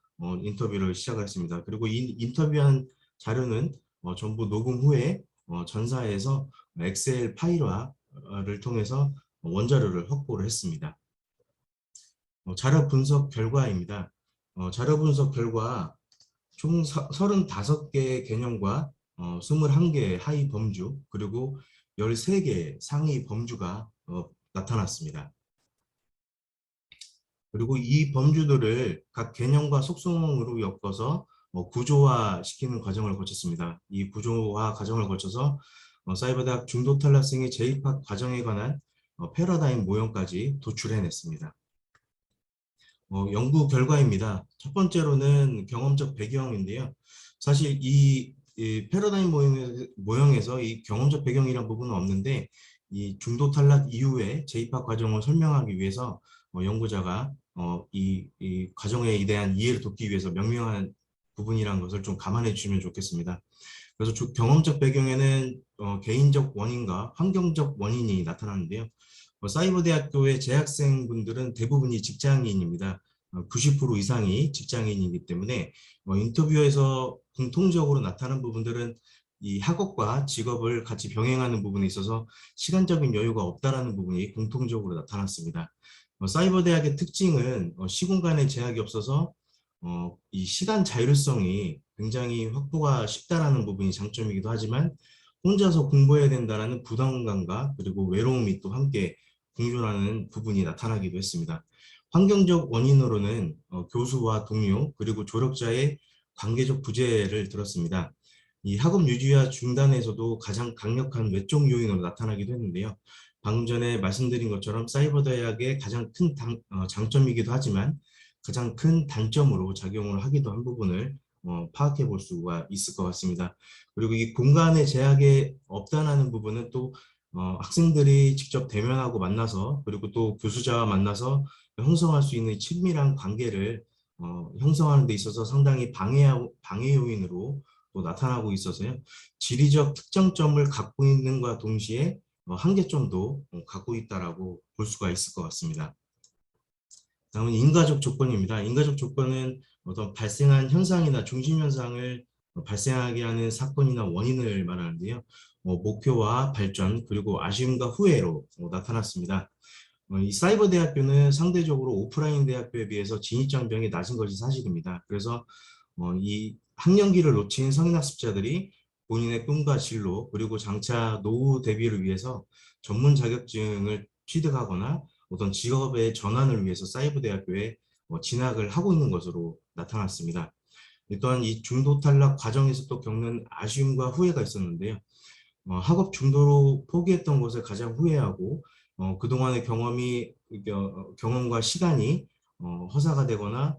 인터뷰를 시작을 했습니다. 그리고 이 인터뷰한 자료는 전부 녹음 후에 전사해서 엑셀 파일화를 통해서 원자료를 확보를 했습니다. 자료 분석 결과입니다. 자료 분석 결과 총 35개의 개념과 21개의 하위 범주 그리고 13개의 상위 범주가 나타났습니다. 그리고 이 범주들을 각 개념과 속성으로 엮어서 구조화시키는 과정을 거쳤습니다. 이 구조화 과정을 거쳐서 사이버대학 중도 탈락생의 재입학 과정에 관한 패러다임 모형까지 도출해냈습니다. 연구 결과입니다. 첫 번째로는 경험적 배경인데요. 사실 이 패러다임 모형에서 이 경험적 배경이란 부분은 없는데 이 중도 탈락 이후에 재입학 과정을 설명하기 위해서 연구자가 이 과정에 대한 이해를 돕기 위해서 명명한 부분이라는 것을 좀 감안해 주시면 좋겠습니다. 그래서 경험적 배경에는 개인적 원인과 환경적 원인이 나타나는데요. 사이버대학교의 재학생분들은 대부분이 직장인입니다. 90% 이상이 직장인이기 때문에 인터뷰에서 공통적으로 나타나는 부분들은 이 학업과 직업을 같이 병행하는 부분에 있어서 시간적인 여유가 없다라는 부분이 공통적으로 나타났습니다. 사이버대학의 특징은 시공간의 제약이 없어서 이 시간 자율성이 굉장히 확보가 쉽다라는 부분이 장점이기도 하지만 혼자서 공부해야 된다는 부담감과 그리고 외로움이 또 함께 공존하는 부분이 나타나기도 했습니다. 환경적 원인으로는 교수와 동료 그리고 조력자의 관계적 부재를 들었습니다. 이 학업 유지와 중단에서도 가장 강력한 외적 요인으로 나타나기도 했는데요. 방금 전에 말씀드린 것처럼 사이버대학의 가장 큰 장점이기도 하지만 가장 큰 단점으로 작용을 하기도 한 부분을 파악해 볼 수가 있을 것 같습니다. 그리고 이 공간의 제약이 없다는 부분은 또 학생들이 직접 대면하고 만나서 그리고 또 교수자와 만나서 형성할 수 있는 친밀한 관계를 형성하는 데 있어서 상당히 방해 요인으로 또 나타나고 있어서요. 지리적 특정점을 갖고 있는과 동시에 한계점도 갖고 있다라고 볼 수가 있을 것 같습니다. 다음은 인과적 조건입니다. 인과적 조건은 어떤 발생한 현상이나 중심 현상을 발생하게 하는 사건이나 원인을 말하는데요. 목표와 발전 그리고 아쉬움과 후회로 나타났습니다. 이 사이버 대학교는 상대적으로 오프라인 대학교에 비해서 진입장벽이 낮은 것이 사실입니다. 그래서 이 학년기를 놓친 성인학습자들이 본인의 꿈과 진로 그리고 장차 노후 대비를 위해서 전문 자격증을 취득하거나 어떤 직업의 전환을 위해서 사이버 대학교에 진학을 하고 있는 것으로 나타났습니다. 또한 이 중도 탈락 과정에서 또 겪는 아쉬움과 후회가 있었는데요. 학업 중도로 포기했던 것을 가장 후회하고 그동안의 경험과 시간이 허사가 되거나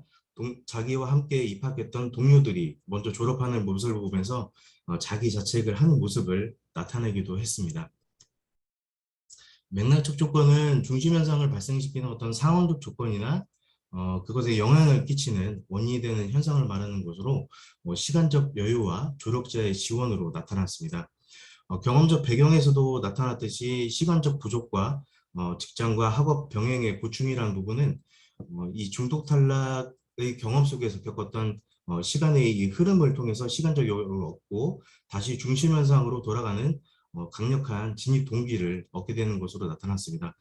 자기와 함께 입학했던 동료들이 먼저 졸업하는 모습을 보면서 자기 자책을 하는 모습을 나타내기도 했습니다. 맥락적 조건은 중심 현상을 발생시키는 어떤 상황적 조건이나 그것에 영향을 끼치는 원인이 되는 현상을 말하는 것으로 시간적 여유와 조력자의 지원으로 나타났습니다. 경험적 배경에서도 나타났듯이 시간적 부족과 직장과 학업 병행의 고충이라는 부분은 이 중독 탈락의 경험 속에서 겪었던 시간의 이 흐름을 통해서 시간적 여유를 얻고 다시 중심 현상으로 돌아가는 강력한 진입 동기를 얻게 되는 것으로 나타났습니다.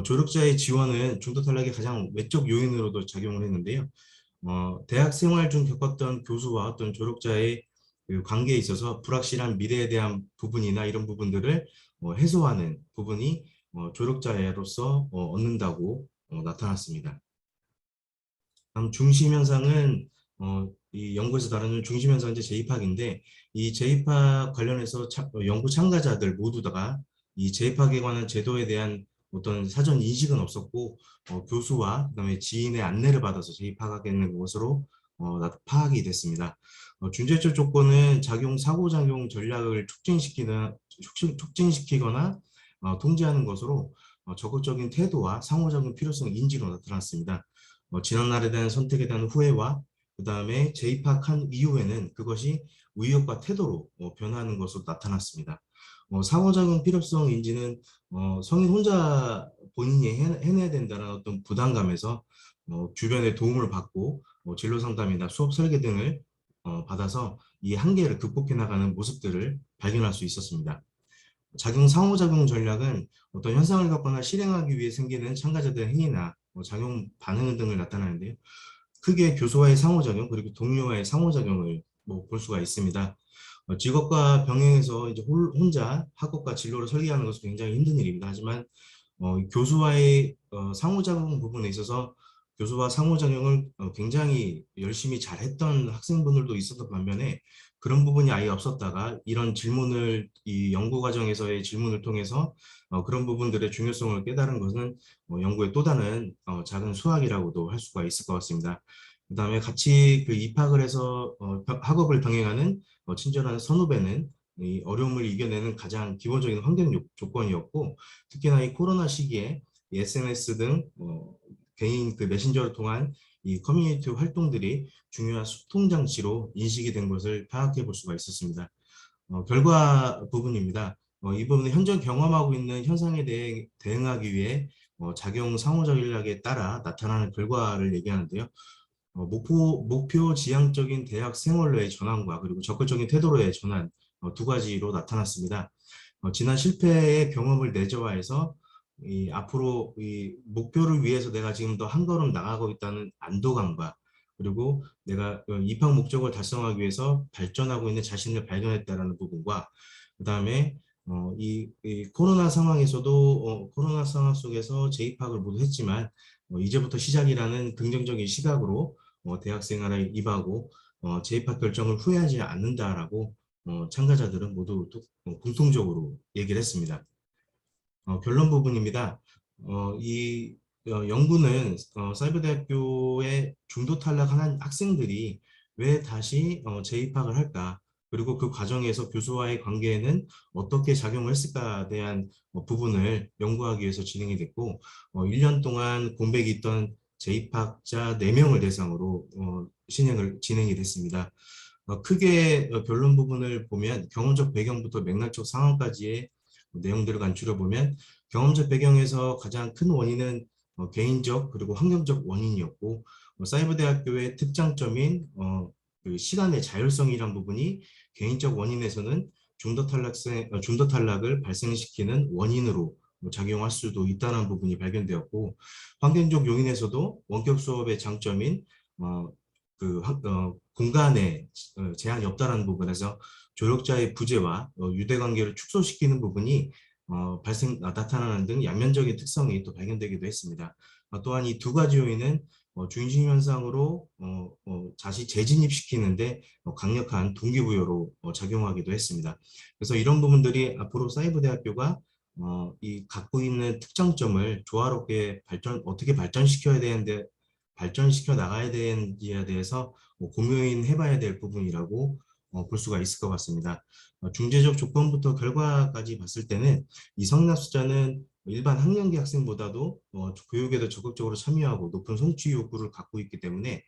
조력자의 지원은 중독 탈락의 가장 외적 요인으로도 작용을 했는데요. 대학 생활 중 겪었던 교수와 어떤 조력자의 그 관계에 있어서 불확실한 미래에 대한 부분이나 이런 부분들을 해소하는 부분이 조력자로서 얻는다고 나타났습니다. 다음 중심 현상은 이 연구에서 다루는 중심 현상제 재입학인데 이 재입학 관련해서 연구 참가자들 모두 다가 이 재입학에 관한 제도에 대한 어떤 사전 인식은 없었고 교수와 그다음에 지인의 안내를 받아서 재입학하게 되는 것으로 파악이 됐습니다. 중재적 조건은 작용 사고작용 전략을 촉진시키거나 통제하는 것으로 적극적인 태도와 상호작용 필요성 인지로 나타났습니다. 지난 날에 대한 선택에 대한 후회와 그 다음에 재입학한 이후에는 그것이 의욕과 태도로 변하는 것으로 나타났습니다. 상호작용 필요성 인지는 성인 혼자 본인이 해내야 된다는 어떤 부담감에서 주변의 도움을 받고 진로 상담이나 수업 설계 등을 받아서 이 한계를 극복해 나가는 모습들을 발견할 수 있었습니다. 상호작용 전략은 어떤 현상을 겪거나 실행하기 위해 생기는 참가자들의 행위나 작용 반응 등을 나타내는데요. 크게 교수와의 상호작용 그리고 동료와의 상호작용을 볼 수가 있습니다. 직업과 병행해서 이제 혼자 학업과 진로를 설계하는 것은 굉장히 힘든 일입니다. 하지만 교수와의 상호작용 부분에 있어서 교수와 상호작용을 굉장히 열심히 잘했던 학생분들도 있었던 반면에 그런 부분이 아예 없었다가 이런 질문을 이 연구 과정에서의 질문을 통해서 그런 부분들의 중요성을 깨달은 것은 연구의 또 다른 작은 수확이라고도 할 수가 있을 것 같습니다. 그 다음에 같이 그 입학을 해서 학업을 병행하는 친절한 선후배는 이 어려움을 이겨내는 가장 기본적인 환경 조건이었고 특히나 이 코로나 시기에 이 SNS 등 개인 그 메신저를 통한 이 커뮤니티 활동들이 중요한 소통 장치로 인식이 된 것을 파악해 볼 수가 있었습니다. 결과 부분입니다. 이 부분은 현재 경험하고 있는 현상에 대해 대응하기 위해 작용 상호작용에 따라 나타나는 결과를 얘기하는데요. 목표 지향적인 대학 생활로의 전환과 그리고 적극적인 태도로의 전환 두 가지로 나타났습니다. 지난 실패의 경험을 내재화해서 앞으로 이 목표를 위해서 내가 지금 더 한 걸음 나가고 있다는 안도감과 그리고 내가 입학 목적을 달성하기 위해서 발전하고 있는 자신을 발견했다는 부분과 그 다음에 이 코로나 상황에서도 코로나 상황 속에서 재입학을 모두 했지만 이제부터 시작이라는 긍정적인 시각으로 대학 생활에 임하고 재입학 결정을 후회하지 않는다라고 참가자들은 모두 공통적으로 얘기를 했습니다. 결론 부분입니다. 이 연구는 사이버대학교의 중도 탈락한 학생들이 왜 다시 재입학을 할까? 그리고 그 과정에서 교수와의 관계에는 어떻게 작용을 했을까에 대한 부분을 연구하기 위해서 진행이 됐고 1년 동안 공백이 있던 재입학자 4명을 대상으로 진행이 됐습니다. 크게 결론 부분을 보면 경험적 배경부터 맥락적 상황까지의 내용들을 간추려 보면 경험적 배경에서 가장 큰 원인은 개인적 그리고 환경적 원인이었고 사이버대학교의 특장점인 그 시간의 자율성이란 부분이 개인적 원인에서는 중도 탈락을 발생시키는 원인으로 작용할 수도 있다는 부분이 발견되었고 환경적 요인에서도 원격 수업의 장점인 공간에 제한이 없다는 부분에서 조력자의 부재와 유대관계를 축소시키는 부분이 나타나는 등 양면적인 특성이 또 발견되기도 했습니다. 또한 이 두 가지 요인은 중심 현상으로 다시 재진입시키는데 강력한 동기부여로 작용하기도 했습니다. 그래서 이런 부분들이 앞으로 사이버대학교가 이 갖고 있는 특장점을 조화롭게 어떻게 발전시켜 나가야 되는지에 대해서 고민해봐야 될 부분이라고 볼 수가 있을 것 같습니다. 중재적 조건부터 결과까지 봤을 때는 이 성인학습자는 일반 학년기 학생보다도 교육에도 적극적으로 참여하고 높은 성취 욕구를 갖고 있기 때문에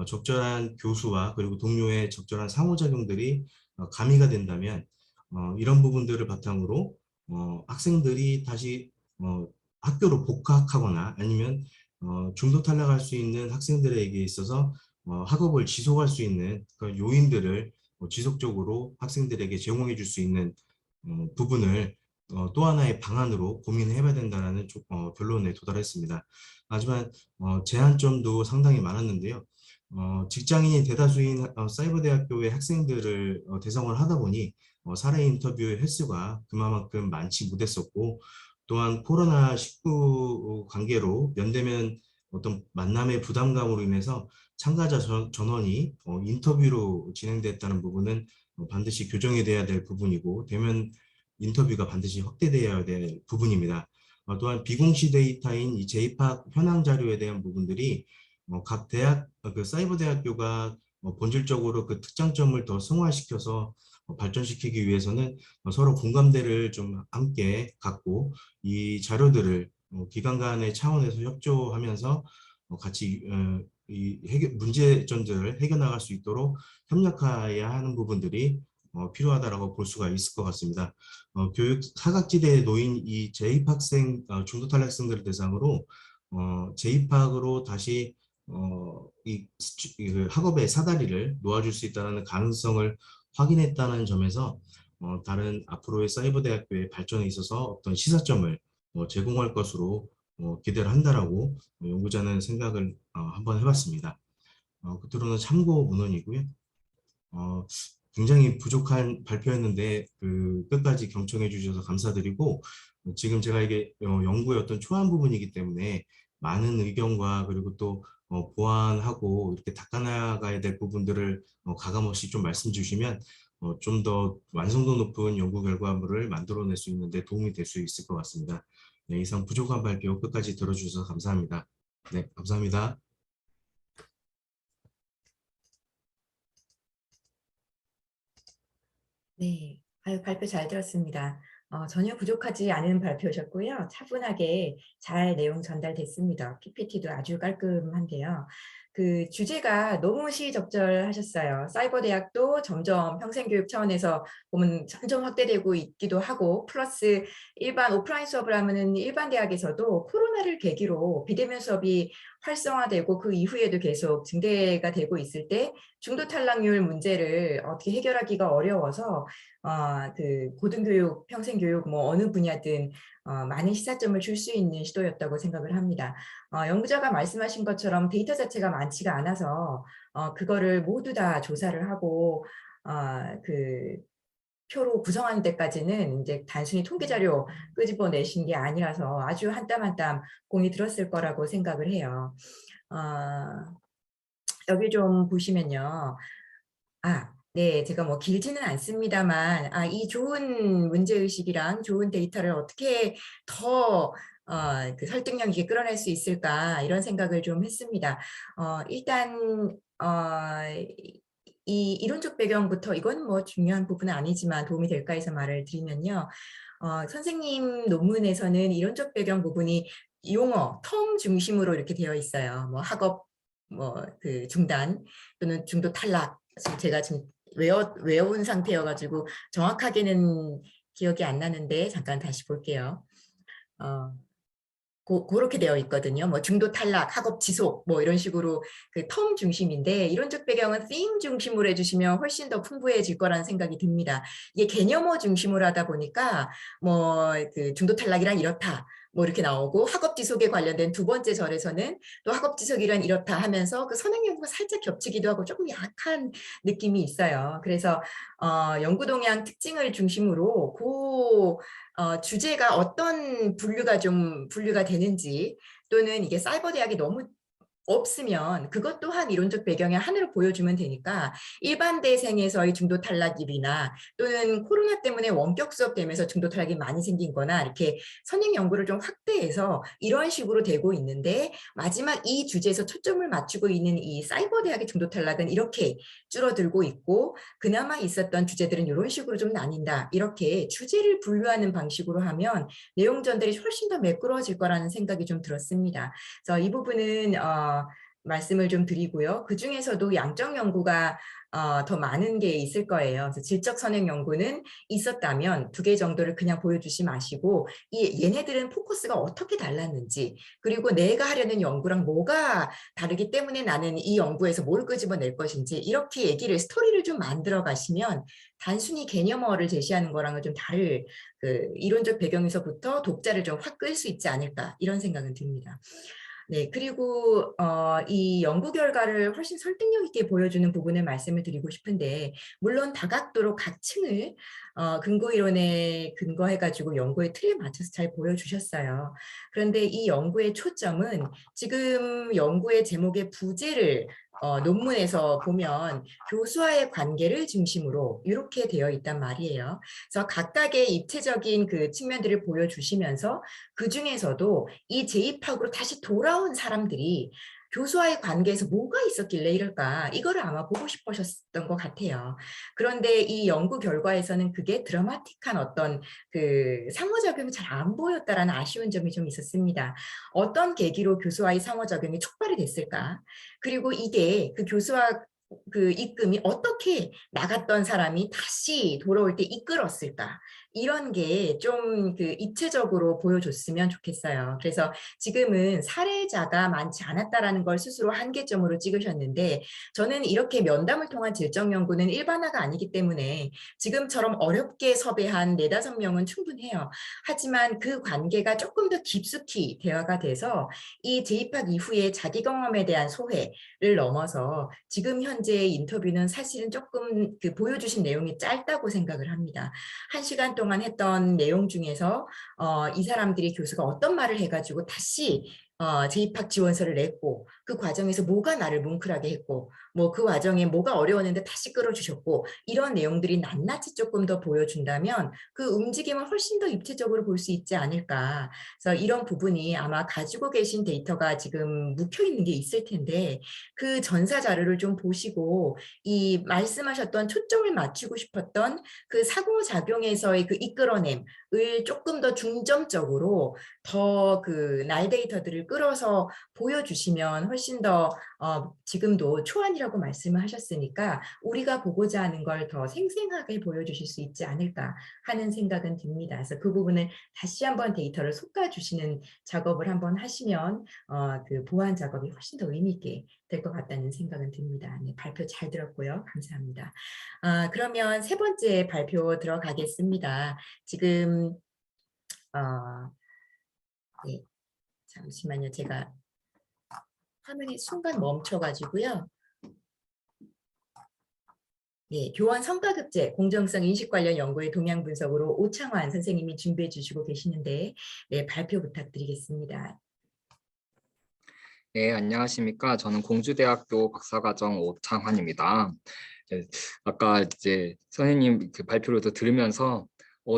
적절한 교수와 그리고 동료의 적절한 상호작용들이 가미가 된다면 이런 부분들을 바탕으로 학생들이 다시 학교로 복학하거나 아니면 중도 탈락할 수 있는 학생들에게 있어서 학업을 지속할 수 있는 그 요인들을 지속적으로 학생들에게 제공해 줄 수 있는 부분을 또 하나의 방안으로 고민해 봐야 된다는 결론에 도달했습니다. 하지만 제한점도 상당히 많았는데요. 직장인이 대다수인 사이버대학교의 학생들을 대상으로 하다 보니 사례 인터뷰의 횟수가 그만큼 많지 못했었고, 또한 코로나19 관계로 면대면 어떤 만남의 부담감으로 인해서 참가자 전원이 인터뷰로 진행됐다는 부분은 반드시 교정이 돼야 될 부분이고, 대면 인터뷰가 반드시 확대되어야 될 부분입니다. 또한 비공시 데이터인 이 재입학 현황 자료에 대한 부분들이 각 대학, 그 사이버 대학교가 본질적으로 그 특장점을 더 승화시켜서 발전시키기 위해서는 서로 공감대를 좀 함께 갖고 이 자료들을 기관 간의 차원에서 협조하면서 같이 이 문제점들을 해결나갈 수 있도록 협력해야 하는 부분들이 필요하다라고 볼 수가 있을 것 같습니다. 교육 사각지대에 놓인 이 재입학생 중도 탈락생들을 대상으로 재입학으로 다시 그 학업의 사다리를 놓아줄 수 있다는 가능성을 확인했다는 점에서 다른 앞으로의 사이버 대학교의 발전에 있어서 어떤 시사점을 제공할 것으로 기대를 한다라고 연구자는 생각을 한번 해봤습니다. 끝으로는 참고 문헌이고요. 굉장히 부족한 발표였는데 그 끝까지 경청해 주셔서 감사드리고, 지금 제가 이게 연구의 어떤 초안 부분이기 때문에 많은 의견과 그리고 또 보완하고 이렇게 닦아나가야 될 부분들을 가감없이 좀 말씀 주시면 좀 더 완성도 높은 연구 결과물을 만들어낼 수 있는데 도움이 될 수 있을 것 같습니다. 네, 이상 부족한 발표 끝까지 들어주셔서 감사합니다. 네, 감사합니다. 네, 아유, 발표 잘 들었습니다. 전혀 부족하지 않은 발표셨고요. 차분하게 잘 내용 전달됐습니다. PPT도 아주 깔끔한데요. 그 주제가 너무 시의적절하셨어요. 사이버 대학도 점점 평생교육 차원에서 보면 점점 확대되고 있기도 하고, 플러스 일반 오프라인 수업을 하면은 일반 대학에서도 코로나를 계기로 비대면 수업이 활성화되고 그 이후에도 계속 증대가 되고 있을 때 중도 탈락률 문제를 어떻게 해결하기가 어려워서 그 고등교육, 평생교육 뭐 어느 분야든 많은 시사점을 줄 수 있는 시도였다고 생각을 합니다. 연구자가 말씀하신 것처럼 데이터 자체가 많지가 않아서 그거를 모두 다 조사를 하고 그 표로 구성하는 데까지는 이제 단순히 통계 자료 끄집어내신 게 아니라서 아주 한 땀 한 땀 공이 들었을 거라고 생각을 해요. 여기 좀 보시면요. 네, 제가 뭐 길지는 않습니다만, 이 좋은 문제의식이랑 좋은 데이터를 어떻게 더 그 설득력 있게 끌어낼 수 있을까, 이런 생각을 좀 했습니다. 일단, 이 이론적 배경부터, 이건 뭐 중요한 부분은 아니지만 도움이 될까 해서 말을 드리면요. 선생님 논문에서는 이론적 배경 부분이 용어, 텀 중심으로 이렇게 되어 있어요. 뭐 학업, 뭐 그 중단 또는 중도 탈락. 제가 지금 외운 상태여가지고 정확하게는 기억이 안 나는데 잠깐 다시 볼게요. 그렇게 되어 있거든요. 뭐 중도 탈락, 학업 지속, 뭐 이런 식으로 그 텀 중심인데, 이론적 배경은 theme 중심으로 해주시면 훨씬 더 풍부해질 거라는 생각이 듭니다. 이게 개념어 중심으로 하다 보니까 뭐 그 중도 탈락이란 이렇다, 뭐 이렇게 나오고, 학업 지속에 관련된 두 번째 절에서는 또 학업 지속이란 이렇다 하면서 그 선행 연구가 살짝 겹치기도 하고 조금 약한 느낌이 있어요. 그래서 연구 동향 특징을 중심으로 주제가 어떤 분류가 되는지, 또는 이게 사이버 대학이 너무 없으면 그것 또한 이론적 배경의 하나로 보여주면 되니까, 일반 대생에서의 중도 탈락일이나 또는 코로나 때문에 원격 수업되면서 중도 탈락이 많이 생긴 거나, 이렇게 선행 연구를 좀 확대해서 이런 식으로 되고 있는데, 마지막 이 주제에서 초점을 맞추고 있는 이 사이버 대학의 중도 탈락은 이렇게 줄어들고 있고, 그나마 있었던 주제들은 이런 식으로 좀 나뉜다, 이렇게 주제를 분류하는 방식으로 하면 내용 전달이 훨씬 더 매끄러워질 거라는 생각이 좀 들었습니다. 그래서 이 부분은 말씀을 좀 드리고요. 그중에서도 양적 연구가 더 많은 게 있을 거예요. 그래서 질적 선행 연구는 있었다면 2개 정도를 그냥 보여주지 마시고 얘네들은 포커스가 어떻게 달랐는지, 그리고 내가 하려는 연구랑 뭐가 다르기 때문에 나는 이 연구에서 뭘 끄집어낼 것인지, 이렇게 얘기를 스토리를 좀 만들어 가시면 단순히 개념어를 제시하는 거랑은 좀 다를 그 이론적 배경에서부터 독자를 좀 확 끌 수 있지 않을까, 이런 생각은 듭니다. 네, 그리고 이 연구 결과를 훨씬 설득력 있게 보여주는 부분을 말씀을 드리고 싶은데, 물론 다각도로 각 층을 근거 이론에 근거해가지고 연구의 틀에 맞춰서 잘 보여주셨어요. 그런데 이 연구의 초점은 지금 연구의 제목의 부제를 논문에서 보면 교수와의 관계를 중심으로 이렇게 되어 있단 말이에요. 그래서 각각의 입체적인 그 측면들을 보여주시면서 그 중에서도 이 재입학으로 다시 돌아온 사람들이 교수와의 관계에서 뭐가 있었길래 이럴까, 이거를 아마 보고 싶으셨던 것 같아요. 그런데 이 연구 결과에서는 그게 드라마틱한 어떤 그 상호작용이 잘 안 보였다라는 아쉬운 점이 좀 있었습니다. 어떤 계기로 교수와의 상호작용이 촉발이 됐을까? 그리고 이게 그 교수와 그 입금이 어떻게 나갔던 사람이 다시 돌아올 때 이끌었을까? 이런 게 좀 그 입체적으로 보여줬으면 좋겠어요. 그래서 지금은 사례자가 많지 않았다라는 걸 스스로 한계점으로 찍으셨는데, 저는 이렇게 면담을 통한 질적 연구는 일반화가 아니기 때문에 지금처럼 어렵게 섭외한 4-5명은 충분해요. 하지만 그 관계가 조금 더 깊숙이 대화가 돼서 이 재입학 이후에 자기 경험에 대한 소회를 넘어서 지금 현재의 인터뷰는 사실은 조금 그 보여주신 내용이 짧다고 생각을 합니다. 1시간 동안 했던 내용 중에서 이 사람들이 교수가 어떤 말을 해가지고 다시 재입학 지원서를 냈고, 그 과정에서 뭐가 나를 뭉클하게 했고, 뭐 그 과정에 뭐가 어려웠는데 다시 끌어주셨고, 이런 내용들이 낱낱이 조금 더 보여준다면 그 움직임을 훨씬 더 입체적으로 볼 수 있지 않을까. 그래서 이런 부분이 아마 가지고 계신 데이터가 지금 묵혀 있는 게 있을 텐데, 그 전사 자료를 좀 보시고 이 말씀하셨던 초점을 맞추고 싶었던 그 상호작용에서의 그 이끌어냄을 조금 더 중점적으로 더 그 날 데이터들을 끌어서 보여주시면 훨씬 더 지금도 초안이라고 말씀을 하셨으니까 우리가 보고자 하는 걸 더 생생하게 보여주실 수 있지 않을까 하는 생각은 듭니다. 그래서 그 부분을 다시 한번 데이터를 솎아주시는 작업을 한번 하시면 그 보완 작업이 훨씬 더 의미 있게 될 것 같다는 생각은 듭니다. 네, 발표 잘 들었고요. 감사합니다. 그러면 3번째 발표 들어가겠습니다. 지금 네, 잠시만요. 제가 화면이 순간 멈춰가지고요. 네, 교원 성과급제 공정성 인식 관련 연구의 동향 분석으로 오창환 선생님이 준비해 주시고 계시는데, 네, 발표 부탁드리겠습니다. 네, 안녕하십니까. 저는 공주대학교 박사과정 오창환입니다. 네, 아까 이제 선생님 그 발표를 더 들으면서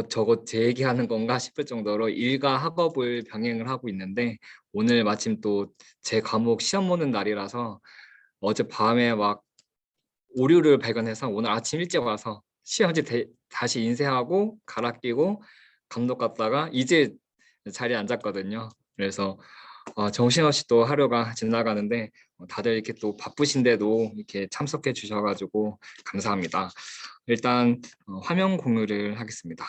저거 제 얘기하는 건가 싶을 정도로 일과 학업을 병행을 하고 있는데, 오늘 마침 또 제 과목 시험 보는 날이라서 어젯밤에 막 오류를 발견해서 오늘 아침 일찍 와서 시험지 다시 인쇄하고 갈아 끼고 감독 갔다가 이제 자리에 앉았거든요. 그래서 정신없이 또 하루가 지나가는데 다들 이렇게 또 바쁘신데도 이렇게 참석해 주셔가지고 감사합니다. 일단 화면 공유를 하겠습니다.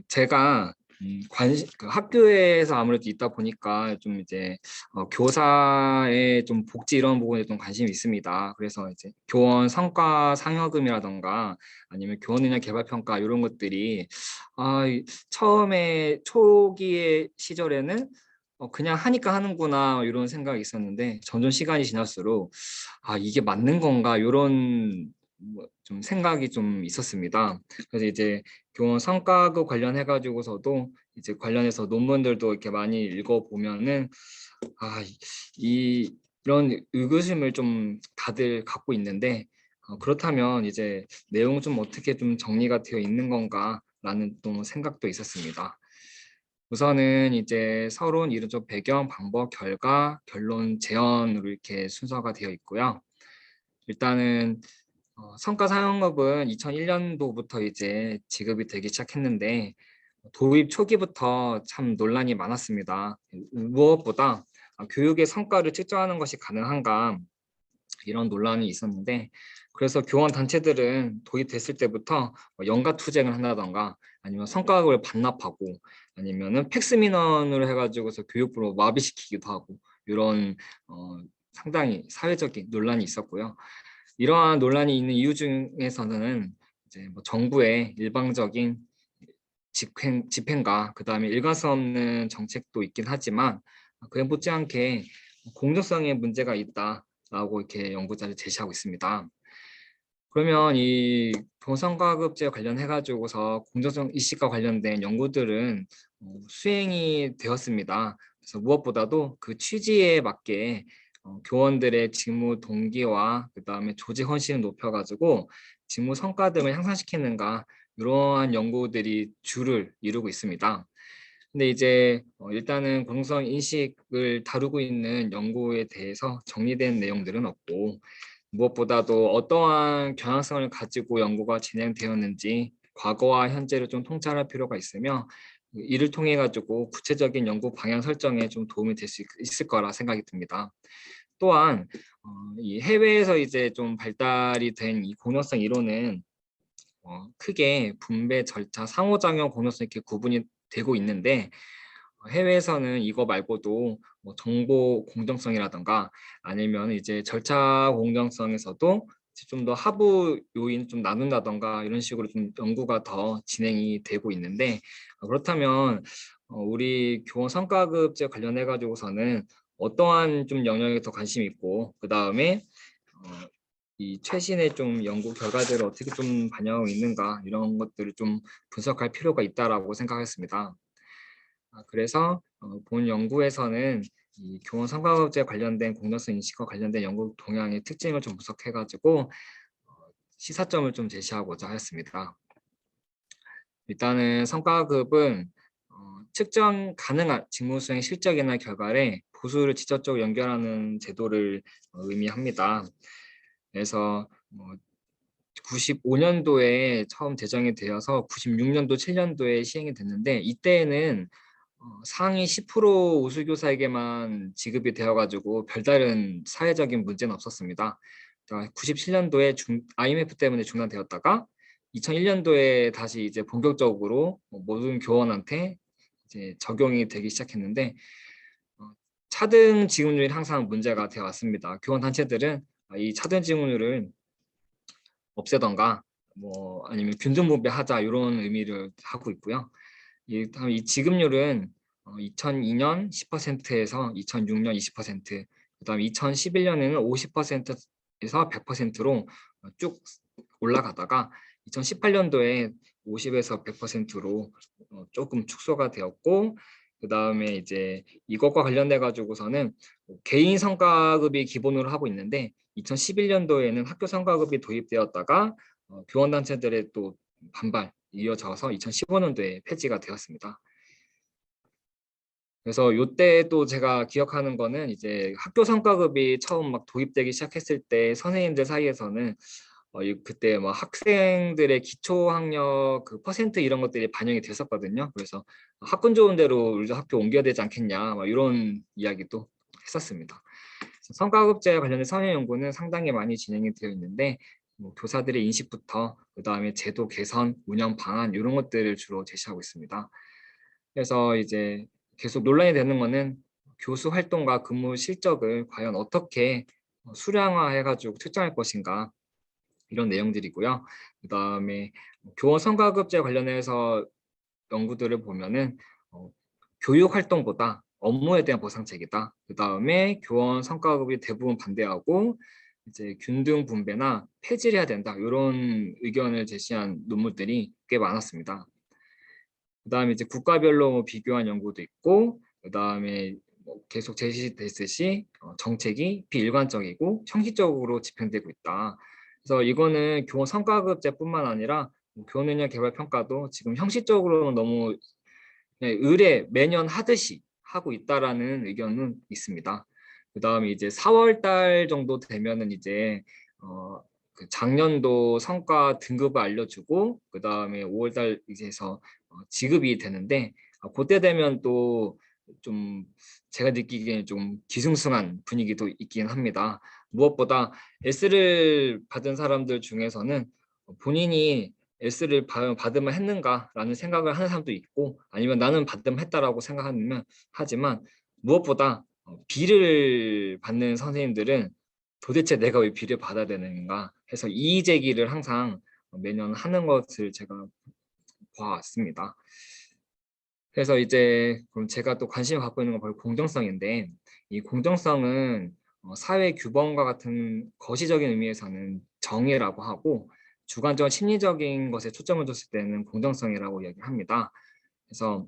제가 그 학교에서 아무래도 있다 보니까 좀 이제 교사의 좀 복지 이런 부분에 좀 관심이 있습니다. 그래서 이제 교원 성과 상여금이라던가 아니면 교원 능력 개발 평가 이런 것들이 처음에 초기의 시절에는 그냥 하니까 하는구나 이런 생각이 있었는데 점점 시간이 지날수록 이게 맞는 건가 이런 좀 생각이 좀 있었습니다. 그래서 이제 교원 성과급 관련해 가지고서도 이제 관련해서 논문들도 이렇게 많이 읽어보면은 이런 의구심을 좀 다들 갖고 있는데 그렇다면 이제 내용 좀 어떻게 좀 정리가 되어 있는 건가라는 또 생각도 있었습니다. 우선은 이제 서론, 이론적 배경, 방법, 결과, 결론, 제언으로 이렇게 순서가 되어 있고요. 일단은 성과 상여금은 2001년도부터 이제 지급이 되기 시작했는데 도입 초기부터 참 논란이 많았습니다. 무엇보다 교육의 성과를 측정하는 것이 가능한가 이런 논란이 있었는데, 그래서 교원 단체들은 도입됐을 때부터 연가 투쟁을 한다던가 아니면 성과급을 반납하고 아니면은 팩스 민원으로 해가지고서 교육부로 마비시키기도 하고 이런 상당히 사회적인 논란이 있었고요. 이러한 논란이 있는 이유 중에서는 이제 뭐 정부의 일방적인 집행과 그다음에 일관성 없는 정책도 있긴 하지만 그에 못지않게 공정성에 문제가 있다라고 이렇게 연구자를 제시하고 있습니다. 그러면 이 교원성과급제 관련해 가지고서 공정성 이슈과 관련된 연구들은 수행이 되었습니다. 그래서 무엇보다도 그 취지에 맞게 교원들의 직무 동기와 그다음에 조직 헌신을 높여가지고 직무 성과 등을 향상시키는가 이러한 연구들이 주를 이루고 있습니다. 근데 이제 일단은 공정성 인식을 다루고 있는 연구에 대해서 정리된 내용들은 없고, 무엇보다도 어떠한 경향성을 가지고 연구가 진행되었는지 과거와 현재를 좀 통찰할 필요가 있으며, 이를 통해 가지고 구체적인 연구 방향 설정에 좀 도움이 될 수 있을 거라 생각이 듭니다. 또한 이 해외에서 이제 좀 발달이 된 이 공정성 이론은 크게 분배 절차, 상호작용 공정성 이렇게 구분이 되고 있는데, 해외에서는 이거 말고도 뭐 정보 공정성이라든가 아니면 이제 절차 공정성에서도 좀 더 하부 요인 좀 나눈다던가 이런 식으로 좀 연구가 더 진행이 되고 있는데, 그렇다면 우리 교원 성과급제 관련해 가지고서는 어떠한 좀 영역에 더 관심이 있고, 그 다음에 이 최신의 좀 연구 결과들을 어떻게 좀 반영하고 있는가 이런 것들을 좀 분석할 필요가 있다라고 생각했습니다. 그래서 본 연구에서는 이 교원 성과급제 관련된 공정성 인식과 관련된 연구 동향의 특징을 좀 분석해가지고 시사점을 좀 제시하고자 하였습니다. 일단은 성과급은 측정 가능한 직무 수행 실적이나 결과에 보수를 직접적으로 연결하는 제도를 의미합니다. 그래서 95년도에 처음 제정이 되어서 96년도, 7년도에 시행이 됐는데, 이때에는 상위 10% 우수교사에게만 지급이 되어가지고 별다른 사회적인 문제는 없었습니다. 97년도에 IMF 때문에 중단되었다가 2001년도에 다시 이제 본격적으로 모든 교원한테 이제 적용이 되기 시작했는데, 차등 지급률이 항상 문제가 되어 왔습니다. 교원 단체들은 이 차등 지급률을 없애던가 뭐 아니면 균등 분배하자 이런 의미를 하고 있고요. 이 지급률은 2002년 10%에서 2006년 20%, 그다음 2011년에는 50%에서 100%로 쭉 올라가다가 2018년도에 50에서 100%로 조금 축소가 되었고, 그 다음에 이제 이것과 관련돼 가지고서는 개인 성과급이 기본으로 하고 있는데, 2011년도에는 학교 성과급이 도입되었다가 교원단체들의 또 반발 이어져서 2015년도에 폐지가 되었습니다. 그래서 이때 또 제가 기억하는 거는 이제 학교 성과급이 처음 막 도입되기 시작했을 때 선생님들 사이에서는 그때 뭐 학생들의 기초학력 그 퍼센트 이런 것들이 반영이 됐었거든요. 그래서 학군 좋은 대로 우리 학교 옮겨야 되지 않겠냐 막 이런 이야기도 했었습니다. 성과급제와 관련된 사회 연구는 상당히 많이 진행이 되어 있는데, 뭐 교사들의 인식부터 그 다음에 제도 개선, 운영 방안 이런 것들을 주로 제시하고 있습니다. 그래서 이제 계속 논란이 되는 거는 교수 활동과 근무 실적을 과연 어떻게 수량화해가지고 측정할 것인가 이런 내용들이고요. 그 다음에 교원 성과급제 관련해서 연구들을 보면은 교육 활동보다 업무에 대한 보상책이다. 그 다음에 교원 성과급이 대부분 반대하고 이제 균등 분배나 폐지를 해야 된다. 이런 의견을 제시한 논문들이 꽤 많았습니다. 그 다음에 이제 국가별로 뭐 비교한 연구도 있고, 그 다음에 뭐 계속 제시됐듯이 정책이 비일관적이고 형식적으로 집행되고 있다. 그래서 이거는 교원 성과급제뿐만 아니라 교원 능력 개발 평가도 지금 형식적으로는 너무 의뢰 매년 하듯이 하고 있다라는 의견은 있습니다. 그 다음에 이제 4월 달 정도 되면은 이제 그 작년도 성과 등급을 알려주고 그 다음에 5월달 이제서 지급이 되는데 그때 되면 또 좀 제가 느끼기에는 좀 뒤숭숭한 분위기도 있긴 합니다. 무엇보다 S를 받은 사람들 중에서는 본인이 S를 받으면 했는가라는 생각을 하는 사람도 있고 아니면 나는 받으면 했다라고 생각하면 하지만 무엇보다 B를 받는 선생님들은 도대체 내가 왜 B를 받아야 되는가 해서 이의 제기를 항상 매년 하는 것을 제가 봐왔습니다. 그래서 이제 그럼 제가 또 관심을 갖고 있는 건 바로 공정성인데 이 공정성은 사회 규범과 같은 거시적인 의미에서는 정의라고 하고 주관적 심리적인 것에 초점을 뒀을 때는 공정성이라고 이야기합니다. 그래서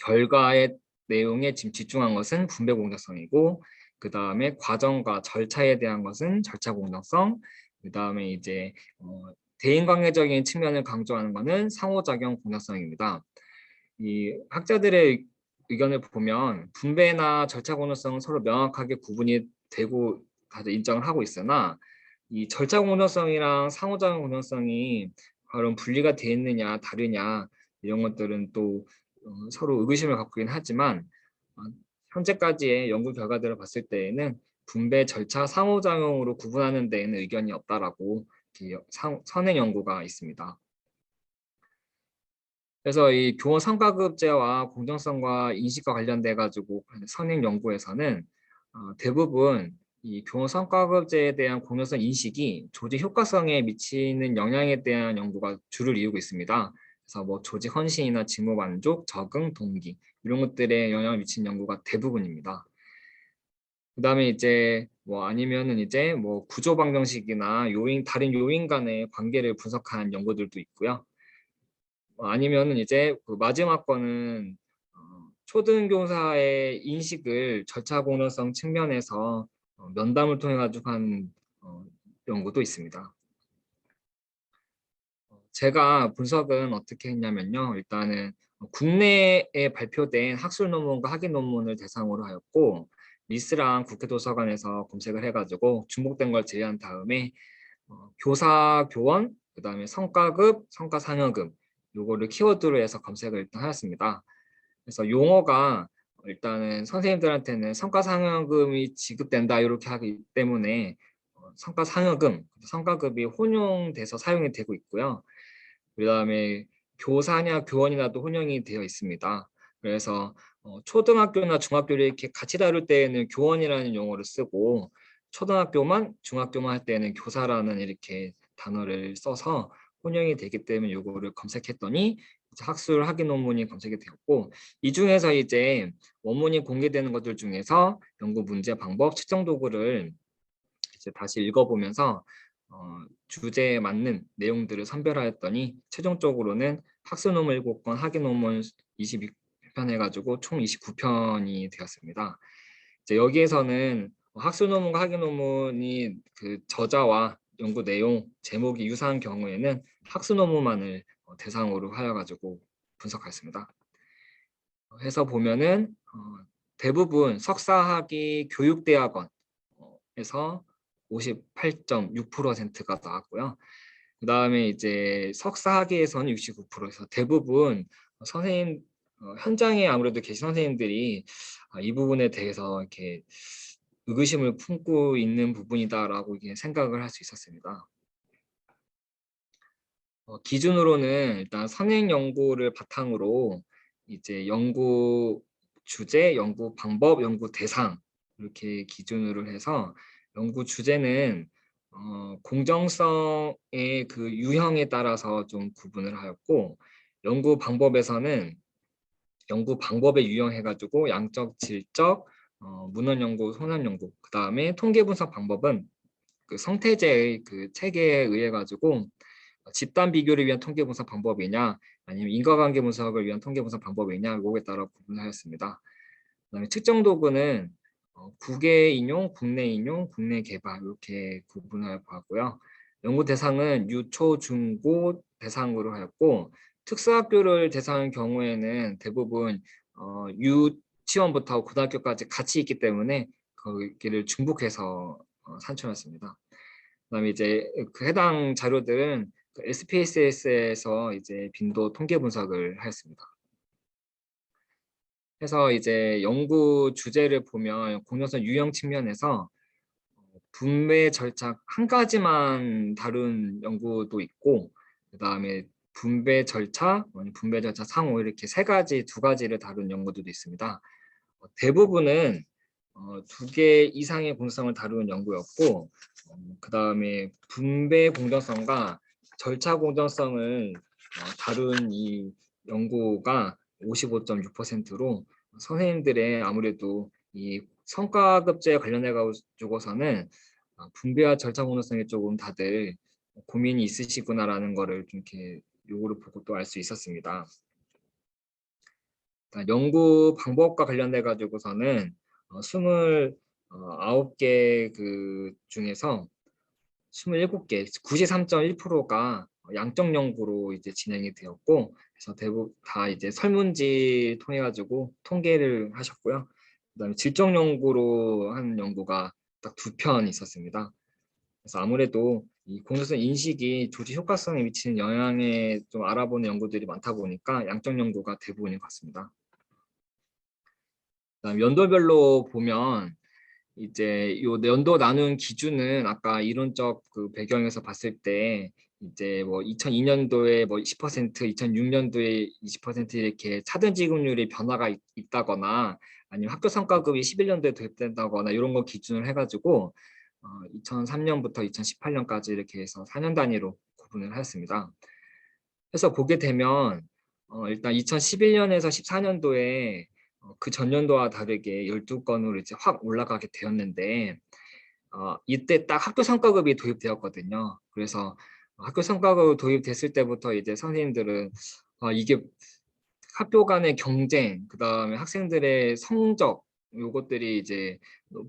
결과의 내용에 지금 집중한 것은 분배 공정성이고 그 다음에 과정과 절차에 대한 것은 절차 공정성, 그 다음에 이제 대인관계적인 측면을 강조하는 것은 상호작용 공정성입니다. 이 학자들의 의견을 보면 분배나 절차 공정성은 서로 명확하게 구분이 되고 다들 인정을 하고 있으나 이 절차 공정성이랑 상호작용 공정성이 과연 분리가 되어 있느냐 다르냐 이런 것들은 또 서로 의구심을 갖고 있긴 하지만 현재까지의 연구 결과들을 봤을 때에는 분배 절차 상호작용으로 구분하는 데에는 의견이 없다라고 선행 연구가 있습니다. 그래서 이 교원 성과급제와 공정성과 인식과 관련돼 가지고 선행 연구에서는 대부분 이 교원 성과급제에 대한 공정성 인식이 조직 효과성에 미치는 영향에 대한 연구가 주를 이루고 있습니다. 그래서 뭐 조직 헌신이나 직무 만족, 적응, 동기 이런 것들에 영향을 미치는 연구가 대부분입니다. 그다음에 이제 뭐 아니면은 이제 뭐 구조 방정식이나 다른 요인 간의 관계를 분석한 연구들도 있고요. 아니면은 이제 그 마지막 거는 초등교사의 인식을 절차 공정성 측면에서 면담을 통해 가지고 한 연구도 있습니다. 제가 분석은 어떻게 했냐면요. 일단은 국내에 발표된 학술 논문과 학위 논문을 대상으로 하였고 리스랑 국회도서관에서 검색을 해가지고 중복된 걸 제외한 다음에 교사, 교원, 그 다음에 성과급, 성과상여급 요거를 키워드로 해서 검색을 일단 하였습니다. 그래서 용어가 일단은 선생님들한테는 성과상여금이 지급된다 이렇게 하기 때문에 성과상여금, 성과급이 혼용돼서 사용이 되고 있고요. 그 다음에 교사냐 교원이나도 혼용이 되어 있습니다. 그래서 초등학교나 중학교를 이렇게 같이 다룰 때에는 교원이라는 용어를 쓰고 초등학교만 중학교만 할 때는 교사라는 이렇게 단어를 써서 혼용이 되기 때문에 이거를 검색했더니 학술 학위 논문이 검색이 되었고 이 중에서 이제 원문이 공개되는 것들 중에서 연구 문제 방법 측정 도구를 이제 다시 읽어보면서 주제에 맞는 내용들을 선별하였더니 최종적으로는 학술 논문 7권, 학위 논문 22편 해가지고 총 29편이 되었습니다. 이제 여기에서는 학술 논문과 학위 논문이 그 저자와 연구 내용, 제목이 유사한 경우에는 학술 논문만을 대상으로 하여가지고 분석하였습니다. 해서 보면은 대부분 석사학위 교육대학원에서 58.6%가 나왔고요. 그 다음에 이제 석사학위에서는 69%에서 대부분 선생님 현장에 아무래도 계신 선생님들이 이 부분에 대해서 이렇게 의구심을 품고 있는 부분이다라고 생각을 할 수 있었습니다. 기준으로는 일단 선행 연구를 바탕으로 이제 연구 주제, 연구 방법, 연구 대상 이렇게 기준으로 해서 연구 주제는 공정성의 그 유형에 따라서 좀 구분을 하였고 연구 방법에서는 연구 방법에 유형해가지고 양적, 질적, 문헌 연구, 손학 연구 그 다음에 통계 분석 방법은 그 성태제의 그 체계에 의해 가지고 집단 비교를 위한 통계 분석 방법이냐 아니면 인과관계 분석을 위한 통계 분석 방법이냐 이거에 따라 구분하였습니다. 그다음에 측정 도구는 국외 인용, 국내 인용, 국내 개발 이렇게 구분하여 보았고요. 연구 대상은 유초, 중고 대상으로 하였고 특수학교를 대상한 경우에는 대부분 유치원부터 고등학교까지 같이 있기 때문에 거기를 중복해서 산출했습니다. 그다음에 이제 그 해당 자료들은 그 SPSS에서 이제 빈도 통계 분석을 하였습니다. 해서 이제 연구 주제를 보면 공정성 유형 측면에서 분배 절차 한 가지만 다룬 연구도 있고, 그다음에 분배 절차, 분배 절차 상호 이렇게 세 가지, 두 가지를 다룬 연구들도 있습니다. 대부분은 2개 이상의 공정성을 다루는 연구였고, 그다음에 분배 공정성과 절차 공정성을 다룬 이 연구가 55.6%로 선생님들의 아무래도 이 성과급제에 관련해 가지고서는 분배와 절차 공정성에 조금 다들 고민이 있으시구나라는 거를 좀 이렇게 요거를 보고 또 알 수 있었습니다. 연구 방법과 관련돼 가지고서는 29개 그 중에서 27개, 93.1%가 양적 연구로 이제 진행이 되었고, 그래서 대부분 다 이제 설문지 통해 가지고 통계를 하셨고요. 그다음에 질적 연구로 한 연구가 딱 2편 있었습니다. 그래서 아무래도 이 공정성 인식이 조직 효과성에 미치는 영향에 좀 알아보는 연구들이 많다 보니까 양적 연구가 대부분인 것 같습니다. 그다음 연도별로 보면 이제 요 연도 나눈 기준은 아까 이론적 그 배경에서 봤을 때 이제 뭐 2002년도에 뭐 10%, 2006년도에 20% 이렇게 차등 지급률이 변화가 있다거나 아니면 학교 성과급이 11년도에 도입된다거나 이런 거 기준을 해가지고 2003년부터 2018년까지 이렇게 해서 4년 단위로 구분을 하였습니다. 그래서 보게 되면 일단 2011년에서 14년도에 그 전년도와 다르게 12건으로 이제 확 올라가게 되었는데 이때 딱 학교 성과급이 도입되었거든요. 그래서 학교 성과급 도입됐을 때부터 이제 선생님들은 이게 학교 간의 경쟁, 그다음에 학생들의 성적 요것들이 이제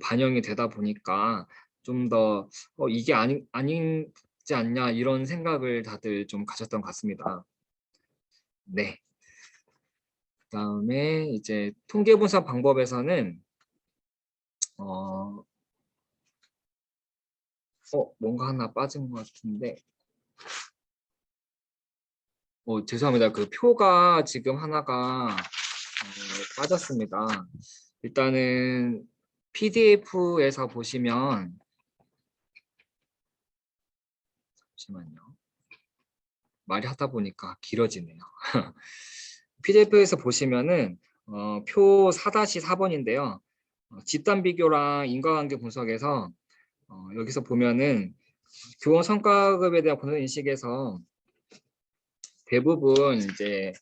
반영이 되다 보니까 좀 더 이게 아니지 않냐 이런 생각을 다들 좀 가졌던 것 같습니다. 네. 그다음에 이제 통계 분석 방법에서는 뭔가 하나 빠진 것 같은데 죄송합니다. 그 표가 지금 하나가 빠졌습니다. 일단은 PDF에서 보시면 잠시만요. 말이 하다 보니까 길어지네요. PDF에서 보시면은 표 4-4번인데요. 집단 비교랑 인과관계 분석에서 여기서 보면은 교원 성과급에 대한 공정 인식에서 대부분 이제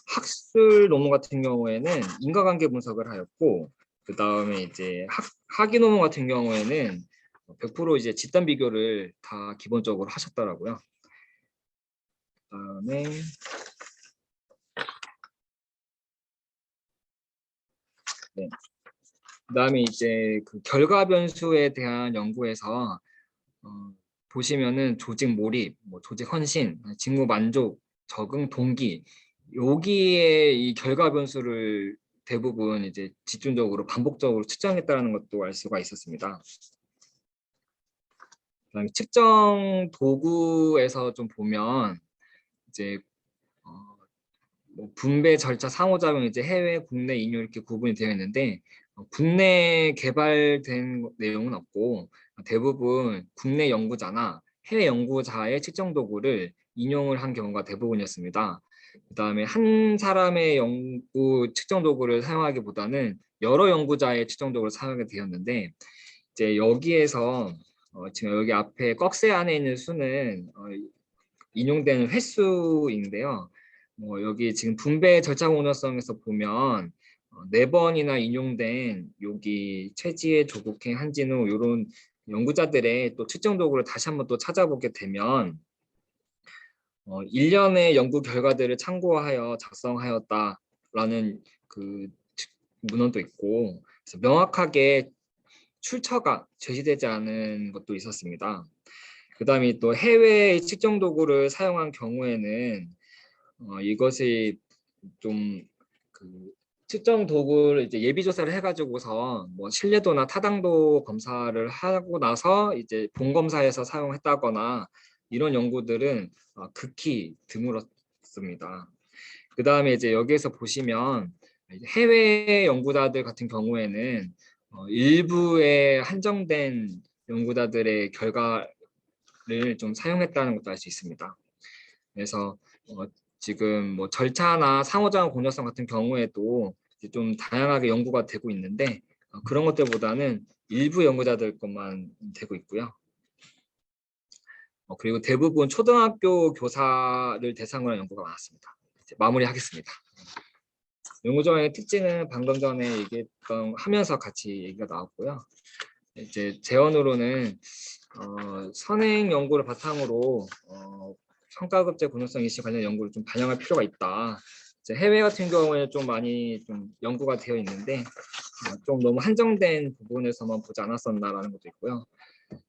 학술 논문 같은 경우에는 인과관계 분석을 하였고, 그 다음에 이제 학위 논문 같은 경우에는 100% 이제 집단 비교를 다 기본적으로 하셨더라고요. 그다음에 네. 그다음에 이제 그 결과 변수에 대한 연구에서 보시면은 조직 몰입, 뭐 조직 헌신, 직무 만족, 적응 동기 여기에 이 결과 변수를 대부분 이제 집중적으로 반복적으로 측정했다는 것도 알 수가 있었습니다. 그다음에 측정 도구에서 좀 보면 이제 뭐 분배 절차 상호작용 이제 해외 국내 인용 이렇게 구분이 되어 있는데 국내 개발된 내용은 없고 대부분 국내 연구자나 해외 연구자의 측정 도구를 인용을 한 경우가 대부분이었습니다. 그다음에 한 사람의 연구 측정 도구를 사용하기보다는 여러 연구자의 측정 도구를 사용하게 되었는데 이제 여기에서 지금 여기 앞에 꺽쇠 안에 있는 수는 인용되는 횟수인데요. 여기 지금 분배 절차 공정성에서 보면 4번이나 인용된 여기 최지혜, 조국행, 한진우 이런 연구자들의 또 측정 도구를 다시 한번 또 찾아보게 되면 1년의 연구 결과들을 참고하여 작성하였다라는 그 문헌도 있고 그래서 명확하게 출처가 제시되지 않은 것도 있었습니다. 그 다음에 또 해외 측정 도구를 사용한 경우에는 이것이 좀 측정 도구를 이제 예비 조사를 해가지고서 뭐 신뢰도나 타당도 검사를 하고 나서 이제 본 검사에서 사용했다거나 이런 연구들은 극히 드물었습니다. 그 다음에 이제 여기에서 보시면 해외 연구자들 같은 경우에는 일부의 한정된 연구자들의 결과를 좀 사용했다는 것도 알 수 있습니다. 그래서 지금 뭐 절차나 상호작용 공정성 같은 경우에도 이제 좀 다양하게 연구가 되고 있는데 그런 것들보다는 일부 연구자들 것만 되고 있고요. 그리고 대부분 초등학교 교사를 대상으로 한 연구가 많았습니다. 이제 마무리하겠습니다. 연구정의 특징은 방금 전에 얘기했던 하면서 같이 얘기가 나왔고요. 이제 제언으로는 선행 연구를 바탕으로 성과급제 공정성 인식 관련 연구를 좀 반영할 필요가 있다. 이제 해외 같은 경우에 좀 많이 좀 연구가 되어 있는데 좀 너무 한정된 부분에서만 보지 않았었나라는 것도 있고요.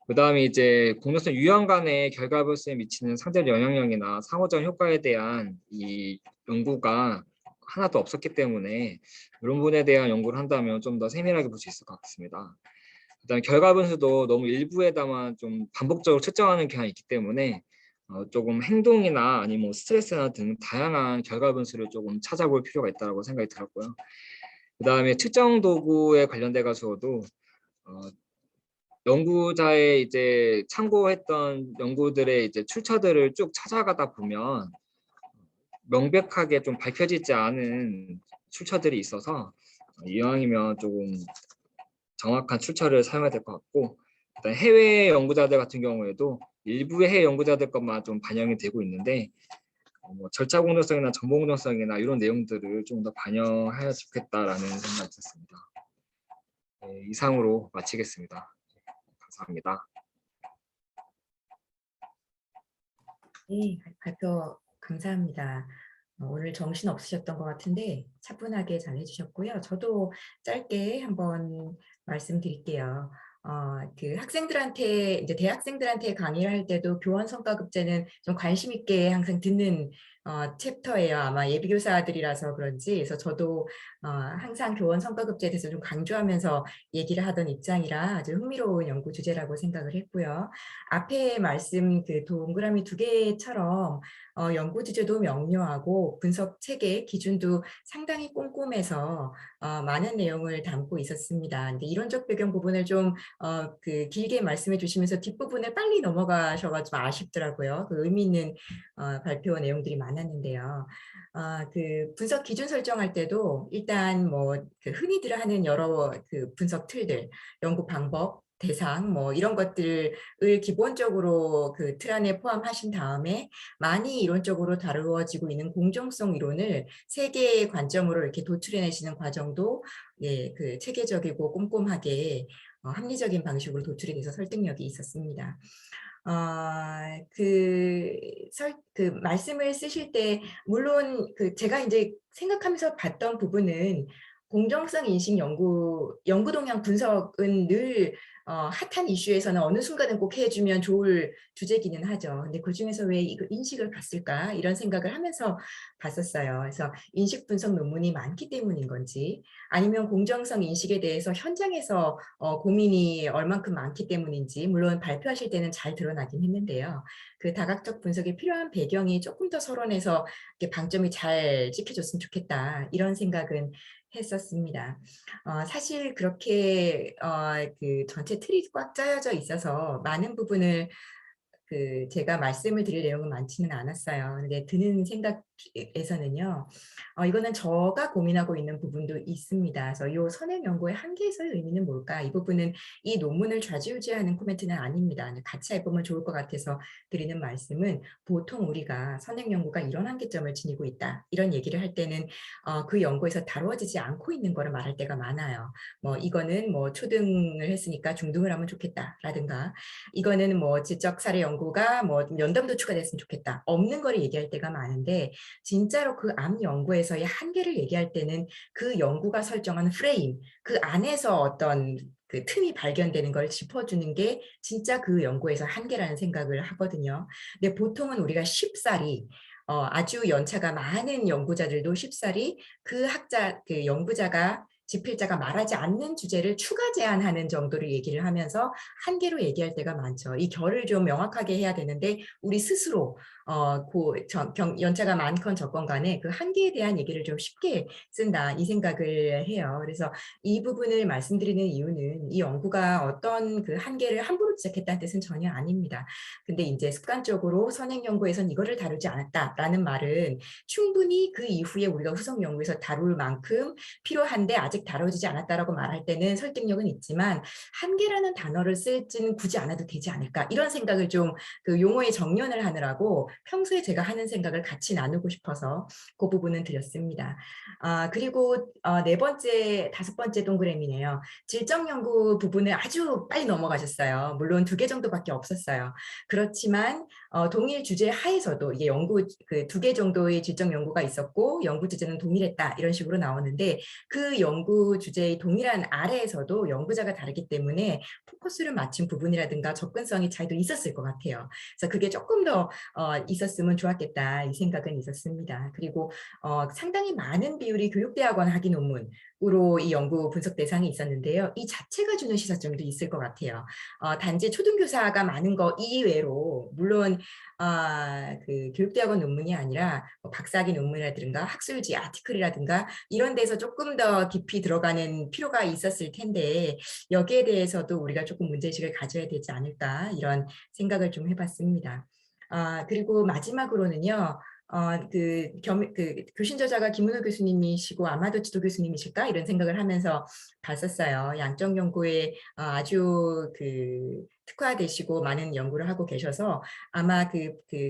그 다음에 이제 공정성 유형 간의 결과물수에 미치는 상대적 영향력이나 상호작용 효과에 대한 이 연구가 하나도 없었기 때문에 이런 부분에 대한 연구를 한다면 좀 더 세밀하게 볼 수 있을 것 같습니다. 그다음 결과 분수도 너무 일부에다만 좀 반복적으로 측정하는 경향이 있기 때문에 조금 행동이나 아니면 뭐 스트레스나 등 다양한 결과 분수를 조금 찾아볼 필요가 있다고 생각이 들었고요. 그다음에 측정 도구에 관련돼 가지고도 연구자의 이제 참고했던 연구들의 이제 출처들을 쭉 찾아가다 보면 명백하게 좀 밝혀지지 않은 출처들이 있어서 이왕이면 조금 정확한 출처를 사용해야 될 것 같고, 일단 해외 연구자들 같은 경우에도 일부의 해외 연구자들 것만 좀 반영이 되고 있는데 뭐 절차 공정성이나 정보 공정성이나 이런 내용들을 좀 더 반영하여 좋겠다라는 생각이 들었습니다. 네, 이상으로 마치겠습니다. 감사합니다. 네, 발표 감사합니다. 오늘 정신 없으셨던 것 같은데 차분하게 잘 해주셨고요. 저도 짧게 한번 말씀드릴게요. 그 학생들한테 이제 대학생들한테 강의를 할 때도 교원 성과급제는 좀 관심 있게 항상 듣는 챕터예요. 아마 예비교사들이라서 그런지. 그래서 저도 항상 교원 성과급제에 대해서 좀 강조하면서 얘기를 하던 입장이라 아주 흥미로운 연구 주제라고 생각을 했고요. 앞에 말씀 그 동그라미 2개처럼 연구 주제도 명료하고 분석 체계 기준도 상당히 꼼꼼해서 많은 내용을 담고 있었습니다. 근데 이론적 배경 부분을 좀 그 길게 말씀해 주시면서 뒷부분을 빨리 넘어가셔가지고 아쉽더라고요. 그 의미 있는 발표 내용들이 많았는데요. 그 분석 기준 설정할 때도 일단 뭐 그 흔히들 하는 여러 그 분석 틀들, 연구 방법, 대상 뭐 이런 것들을 기본적으로 그 틀 안에 포함하신 다음에 많이 이론적으로 다루어지고 있는 공정성 이론을 3개의 관점으로 이렇게 도출해내시는 과정도 예, 그 체계적이고 꼼꼼하게 합리적인 방식으로 도출이 돼서 설득력이 있었습니다. 그 말씀을 쓰실 때 물론 그 제가 이제 생각하면서 봤던 부분은 공정성 인식 연구 동향 분석은 늘 핫한 이슈에서는 어느 순간은 꼭 해주면 좋을 주제기는 하죠. 근데 그중에서 왜 이거 인식을 봤을까 이런 생각을 하면서 봤었어요. 그래서 인식 분석 논문이 많기 때문인 건지 아니면 공정성 인식에 대해서 현장에서 고민이 얼만큼 많기 때문인지 물론 발표하실 때는 잘 드러나긴 했는데요. 그 다각적 분석이 필요한 배경이 조금 더 서론에서 방점이 잘 찍혀줬으면 좋겠다 이런 생각은 했었습니다. 사실 그렇게 그 전체 틀이 꽉 짜여져 있어서 많은 부분을 그 제가 말씀을 드릴 내용은 많지는 않았어요. 근데 드는 생각에서는요. 이거는 제가 고민하고 있는 부분도 있습니다. 그래서 이 선행 연구의 한계에서의 의미는 뭘까? 이 부분은 이 논문을 좌지우지하는 코멘트는 아닙니다. 같이 해보면 좋을 것 같아서 드리는 말씀은 보통 우리가 선행 연구가 이런 한계점을 지니고 있다. 이런 얘기를 할 때는 그 연구에서 다루어지지 않고 있는 거를 말할 때가 많아요. 뭐 이거는 뭐 초등을 했으니까 중등을 하면 좋겠다라든가 이거는 뭐 지적 사례 연구가 뭐 연담도 추가됐으면 좋겠다. 없는 거를 얘기할 때가 많은데 진짜로 그 암 연구에서의 한계를 얘기할 때는 그 연구가 설정한 프레임, 그 안에서 어떤 그 틈이 발견되는 걸 짚어주는 게 진짜 그 연구에서 한계라는 생각을 하거든요. 근데 보통은 우리가 쉽사리 아주 연차가 많은 연구자들도 쉽사리 그 연구자가 집필자가 말하지 않는 주제를 추가 제안하는 정도로 얘기를 하면서 한계로 얘기할 때가 많죠. 이 결을 좀 명확하게 해야 되는데 우리 스스로 연차가 많건 적건 간에 그 한계에 대한 얘기를 좀 쉽게 쓴다 이 생각을 해요. 그래서 이 부분을 말씀드리는 이유는 이 연구가 어떤 그 한계를 함부로 지적했다는 뜻은 전혀 아닙니다. 근데 이제 습관적으로 선행 연구에선 이거를 다루지 않았다라는 말은 충분히 그 이후에 우리가 후속 연구에서 다룰 만큼 필요한데 아직 다뤄지지 않았다라고 말할 때는 설득력은 있지만 한계라는 단어를 쓸지는 굳이 않아도 되지 않을까 이런 생각을 좀 그 용어의 정연을 하느라고 평소에 제가 하는 생각을 같이 나누고 싶어서 그 부분은 드렸습니다. 그리고 다섯 번째 동그라미네요. 질적 연구 부분을 아주 빨리 넘어가셨어요. 물론 2개 정도밖에 없었어요. 그렇지만 동일 주제 하에서도 이게 연구 그 2개 정도의 질적 연구가 있었고 연구 주제는 동일했다 이런 식으로 나오는데 그 연구 주제의 동일한 아래에서도 연구자가 다르기 때문에 포커스를 맞춘 부분이라든가 접근성의 차이도 있었을 것 같아요. 그래서 그게 조금 더 있었으면 좋았겠다 이 생각은 있었습니다. 그리고 상당히 많은 비율이 교육대학원 학위 논문으로 이 연구 분석 대상이 있었는데요. 이 자체가 주는 시사점도 있을 것 같아요. 단지 초등교사가 많은 거 이외로 물론 그 교육대학원 논문이 아니라 박사학위 논문이라든가 학술지 아티클이라든가 이런 데서 조금 더 깊이 들어가는 필요가 있었을 텐데 여기에 대해서도 우리가 조금 문제의식을 가져야 되지 않을까 이런 생각을 좀 해봤습니다. 그리고 마지막으로는요. 그 교신 저자가 김은호 교수님이시고 아마도 지도 교수님이실까 이런 생각을 하면서 봤었어요. 양적 연구에 아주 그 특화되시고 많은 연구를 하고 계셔서 아마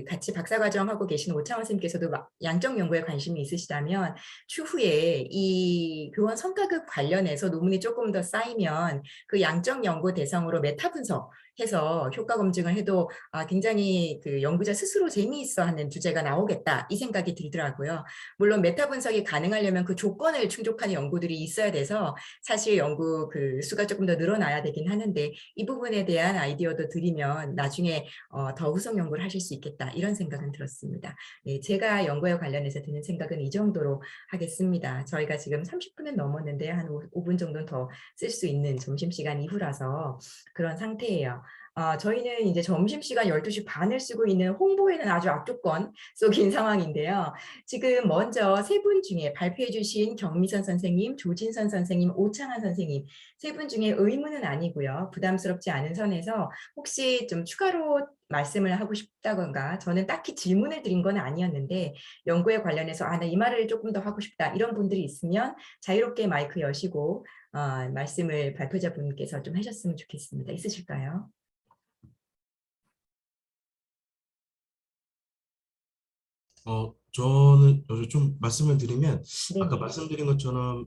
같이 박사과정 하고 계신 오창원 선생님께서도 양적 연구에 관심이 있으시다면 추후에 이 교원 성과급 관련해서 논문이 조금 더 쌓이면 그 양적 연구 대상으로 메타 분석해서 효과 검증을 해도 굉장히 그 연구자 스스로 재미있어하는 주제가 나오겠다 이 생각이 들더라고요. 물론 메타 분석이 가능하려면 그 조건을 충족하는 연구들이 있어야 돼서 사실 연구 그 수가 조금 더 늘어나야 되긴 하는데 이 부분에 대한 아이디어도 드리면 나중에 더 후속 연구를 하실 수 있겠다 이런 생각은 들었습니다. 네, 제가 연구에 관련해서 드는 생각은 이 정도로 하겠습니다. 저희가 지금 30분은 넘었는데 한 5분 정도는 더 쓸 수 있는 점심시간 이후라서 그런 상태예요. 저희는 이제 점심시간 12시 반을 쓰고 있는 홍보에는 아주 악조건 속인 상황인데요. 지금 먼저 3분 중에 발표해 주신 경미선 선생님, 조진선 선생님, 오창한 선생님 3분 중에 의문은 아니고요. 부담스럽지 않은 선에서 혹시 좀 추가로 말씀을 하고 싶다던가 저는 딱히 질문을 드린 건 아니었는데 연구에 관련해서 나 이 말을 조금 더 하고 싶다 이런 분들이 있으면 자유롭게 마이크 여시고 말씀을 발표자분께서 좀 하셨으면 좋겠습니다. 있으실까요? 저는 좀 말씀을 드리면 아까 네네. 말씀드린 것처럼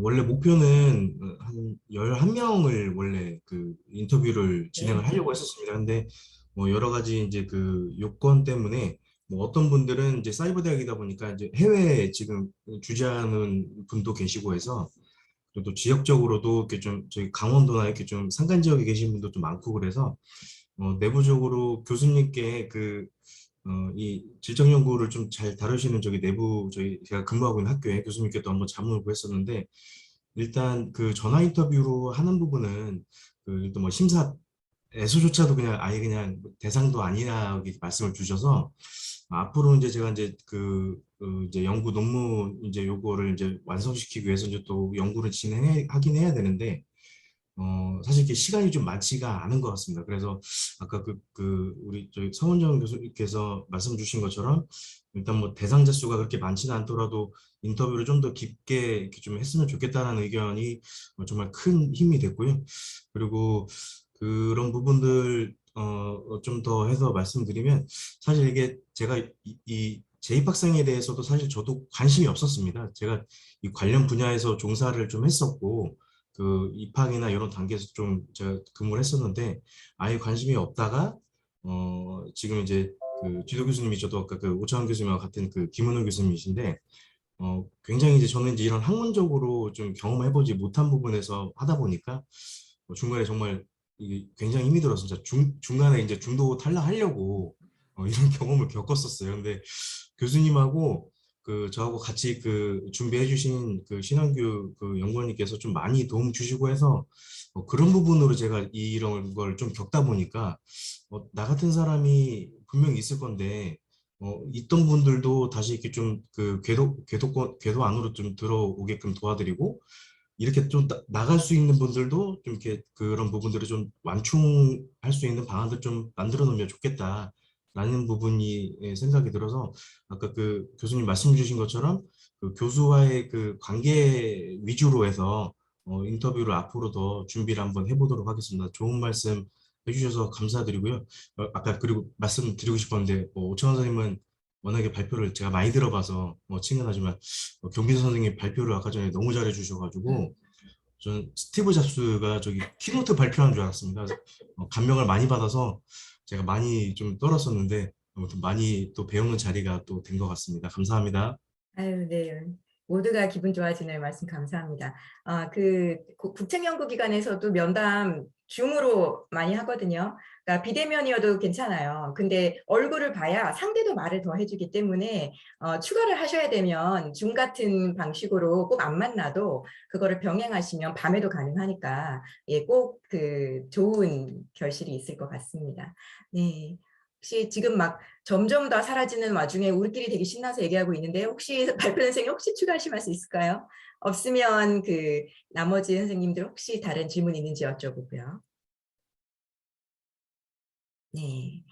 원래 목표는 한 11명을 원래 그 인터뷰를 진행을 네. 하려고 했었습니다. 근데 뭐 여러 가지 이제 그 요건 때문에 뭐 어떤 분들은 이제 사이버 대학이다 보니까 이제 해외에 지금 주재하는 분도 계시고 해서 또 지역적으로도 이렇게 좀 저희 강원도나 이렇게 좀 산간 지역에 계신 분도 좀 많고 그래서 내부적으로 교수님께 이 질적 연구를 좀 잘 다루시는 제가 근무하고 있는 학교에 교수님께도 한번 자문을 구했었는데 일단 그 전화 인터뷰로 하는 부분은 일단 뭐 심사에서조차도 그냥 아예 그냥 대상도 아니라 이렇게 말씀을 주셔서 앞으로 이제 제가 이제 이제 연구 논문 이제 요거를 이제 완성시키기 위해서 이제 또 연구를 하긴 해야 되는데 사실 이게 시간이 좀 많지가 않은 것 같습니다. 그래서 아까 우리 저희 성은정 교수님께서 말씀 주신 것처럼 일단 뭐 대상자 수가 그렇게 많지는 않더라도 인터뷰를 좀 더 깊게 이렇게 좀 했으면 좋겠다는 의견이 정말 큰 힘이 됐고요. 그리고 그런 부분들 좀 더 해서 말씀드리면 사실 이게 제가 이 제2학생에 대해서도 사실 저도 관심이 없었습니다. 제가 이 관련 분야에서 종사를 좀 했었고 그 입학이나 이런 단계에서 좀 제가 근무를 했었는데 아예 관심이 없다가 지금 이제 그 지도 교수님이 저도 아까 그 오창환 교수님과 같은 그 김은호 교수님이신데 굉장히 이제 저는 이제 이런 학문적으로 좀 경험해보지 못한 부분에서 하다 보니까 중간에 정말 이게 굉장히 힘이 들어서 진짜 중간에 이제 중도 탈락하려고 이런 경험을 겪었었어요. 근데 교수님하고 저하고 같이 준비해 주신 신한규 연구원님께서 좀 많이 도움 주시고 해서 그런 부분으로 제가 이런 걸 좀 겪다 보니까 나 같은 사람이 분명히 있을 건데 있던 분들도 다시 이렇게 좀 궤도 안으로 좀 들어오게끔 도와드리고 이렇게 좀 나갈 수 있는 분들도 좀 이렇게 그런 부분들을 좀 완충할 수 있는 방안들 좀 만들어 놓으면 좋겠다라는 부분이 생각이 들어서 아까 교수님 말씀 주신 것처럼 교수와의 관계 위주로 해서 인터뷰를 앞으로 더 준비를 한번 해보도록 하겠습니다. 좋은 말씀 해주셔서 감사드리고요. 아까 그리고 말씀드리고 싶었는데 오창환 선생님은 워낙에 발표를 제가 많이 들어봐서 친근하지만 경빈 선생님 발표를 아까 전에 너무 잘해 주셔가지고 저는 스티브 잡스가 저기 키노트 발표한 줄 알았습니다. 그래서 감명을 많이 받아서 제가 많이 좀 떨었었는데 아무튼 많이 또 배우는 자리가 또 된 것 같습니다. 감사합니다. 아유, 네. 모두가 기분 좋아지는 말씀 감사합니다. 국책연구기관에서도 면담 줌으로 많이 하거든요. 그러니까 비대면이어도 괜찮아요. 근데 얼굴을 봐야 상대도 말을 더 해주기 때문에 추가를 하셔야 되면 줌 같은 방식으로 꼭 안 만나도 그거를 병행하시면 밤에도 가능하니까 예, 꼭 좋은 결실이 있을 것 같습니다. 네. 혹시 지금 막 점점 더 사라지는 와중에 우리끼리 되게 신나서 얘기하고 있는데 혹시 발표 선생님 혹시 추가하실 말씀 있을까요? 없으면 나머지 선생님들 혹시 다른 질문 있는지 여쭤보고요. 네.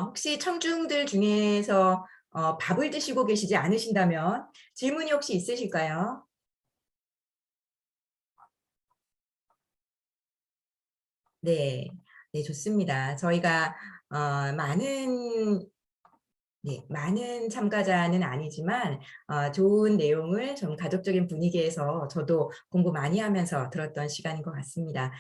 혹시 청중들 중에서 밥을 드시고 계시지 않으신다면 질문이 혹시 있으실까요? 네. 네, 좋습니다. 저희가 많은 참가자는 아니지만 좋은 내용을 좀 가족적인 분위기에서 저도 공부 많이 하면서 들었던 시간인 것 같습니다.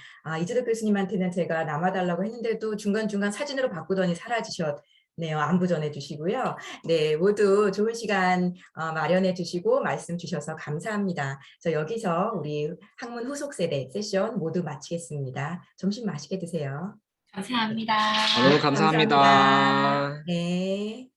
이재덕 교수님한테는 제가 남아달라고 했는데도 중간중간 사진으로 바꾸더니 사라지셨네요. 안부 전해주시고요. 네, 모두 좋은 시간 마련해 주시고 말씀 주셔서 감사합니다. 저 여기서 우리 학문 후속 세대 세션 모두 마치겠습니다. 점심 맛있게 드세요. 감사합니다. 너무 감사합니다. 감사합니다. 네.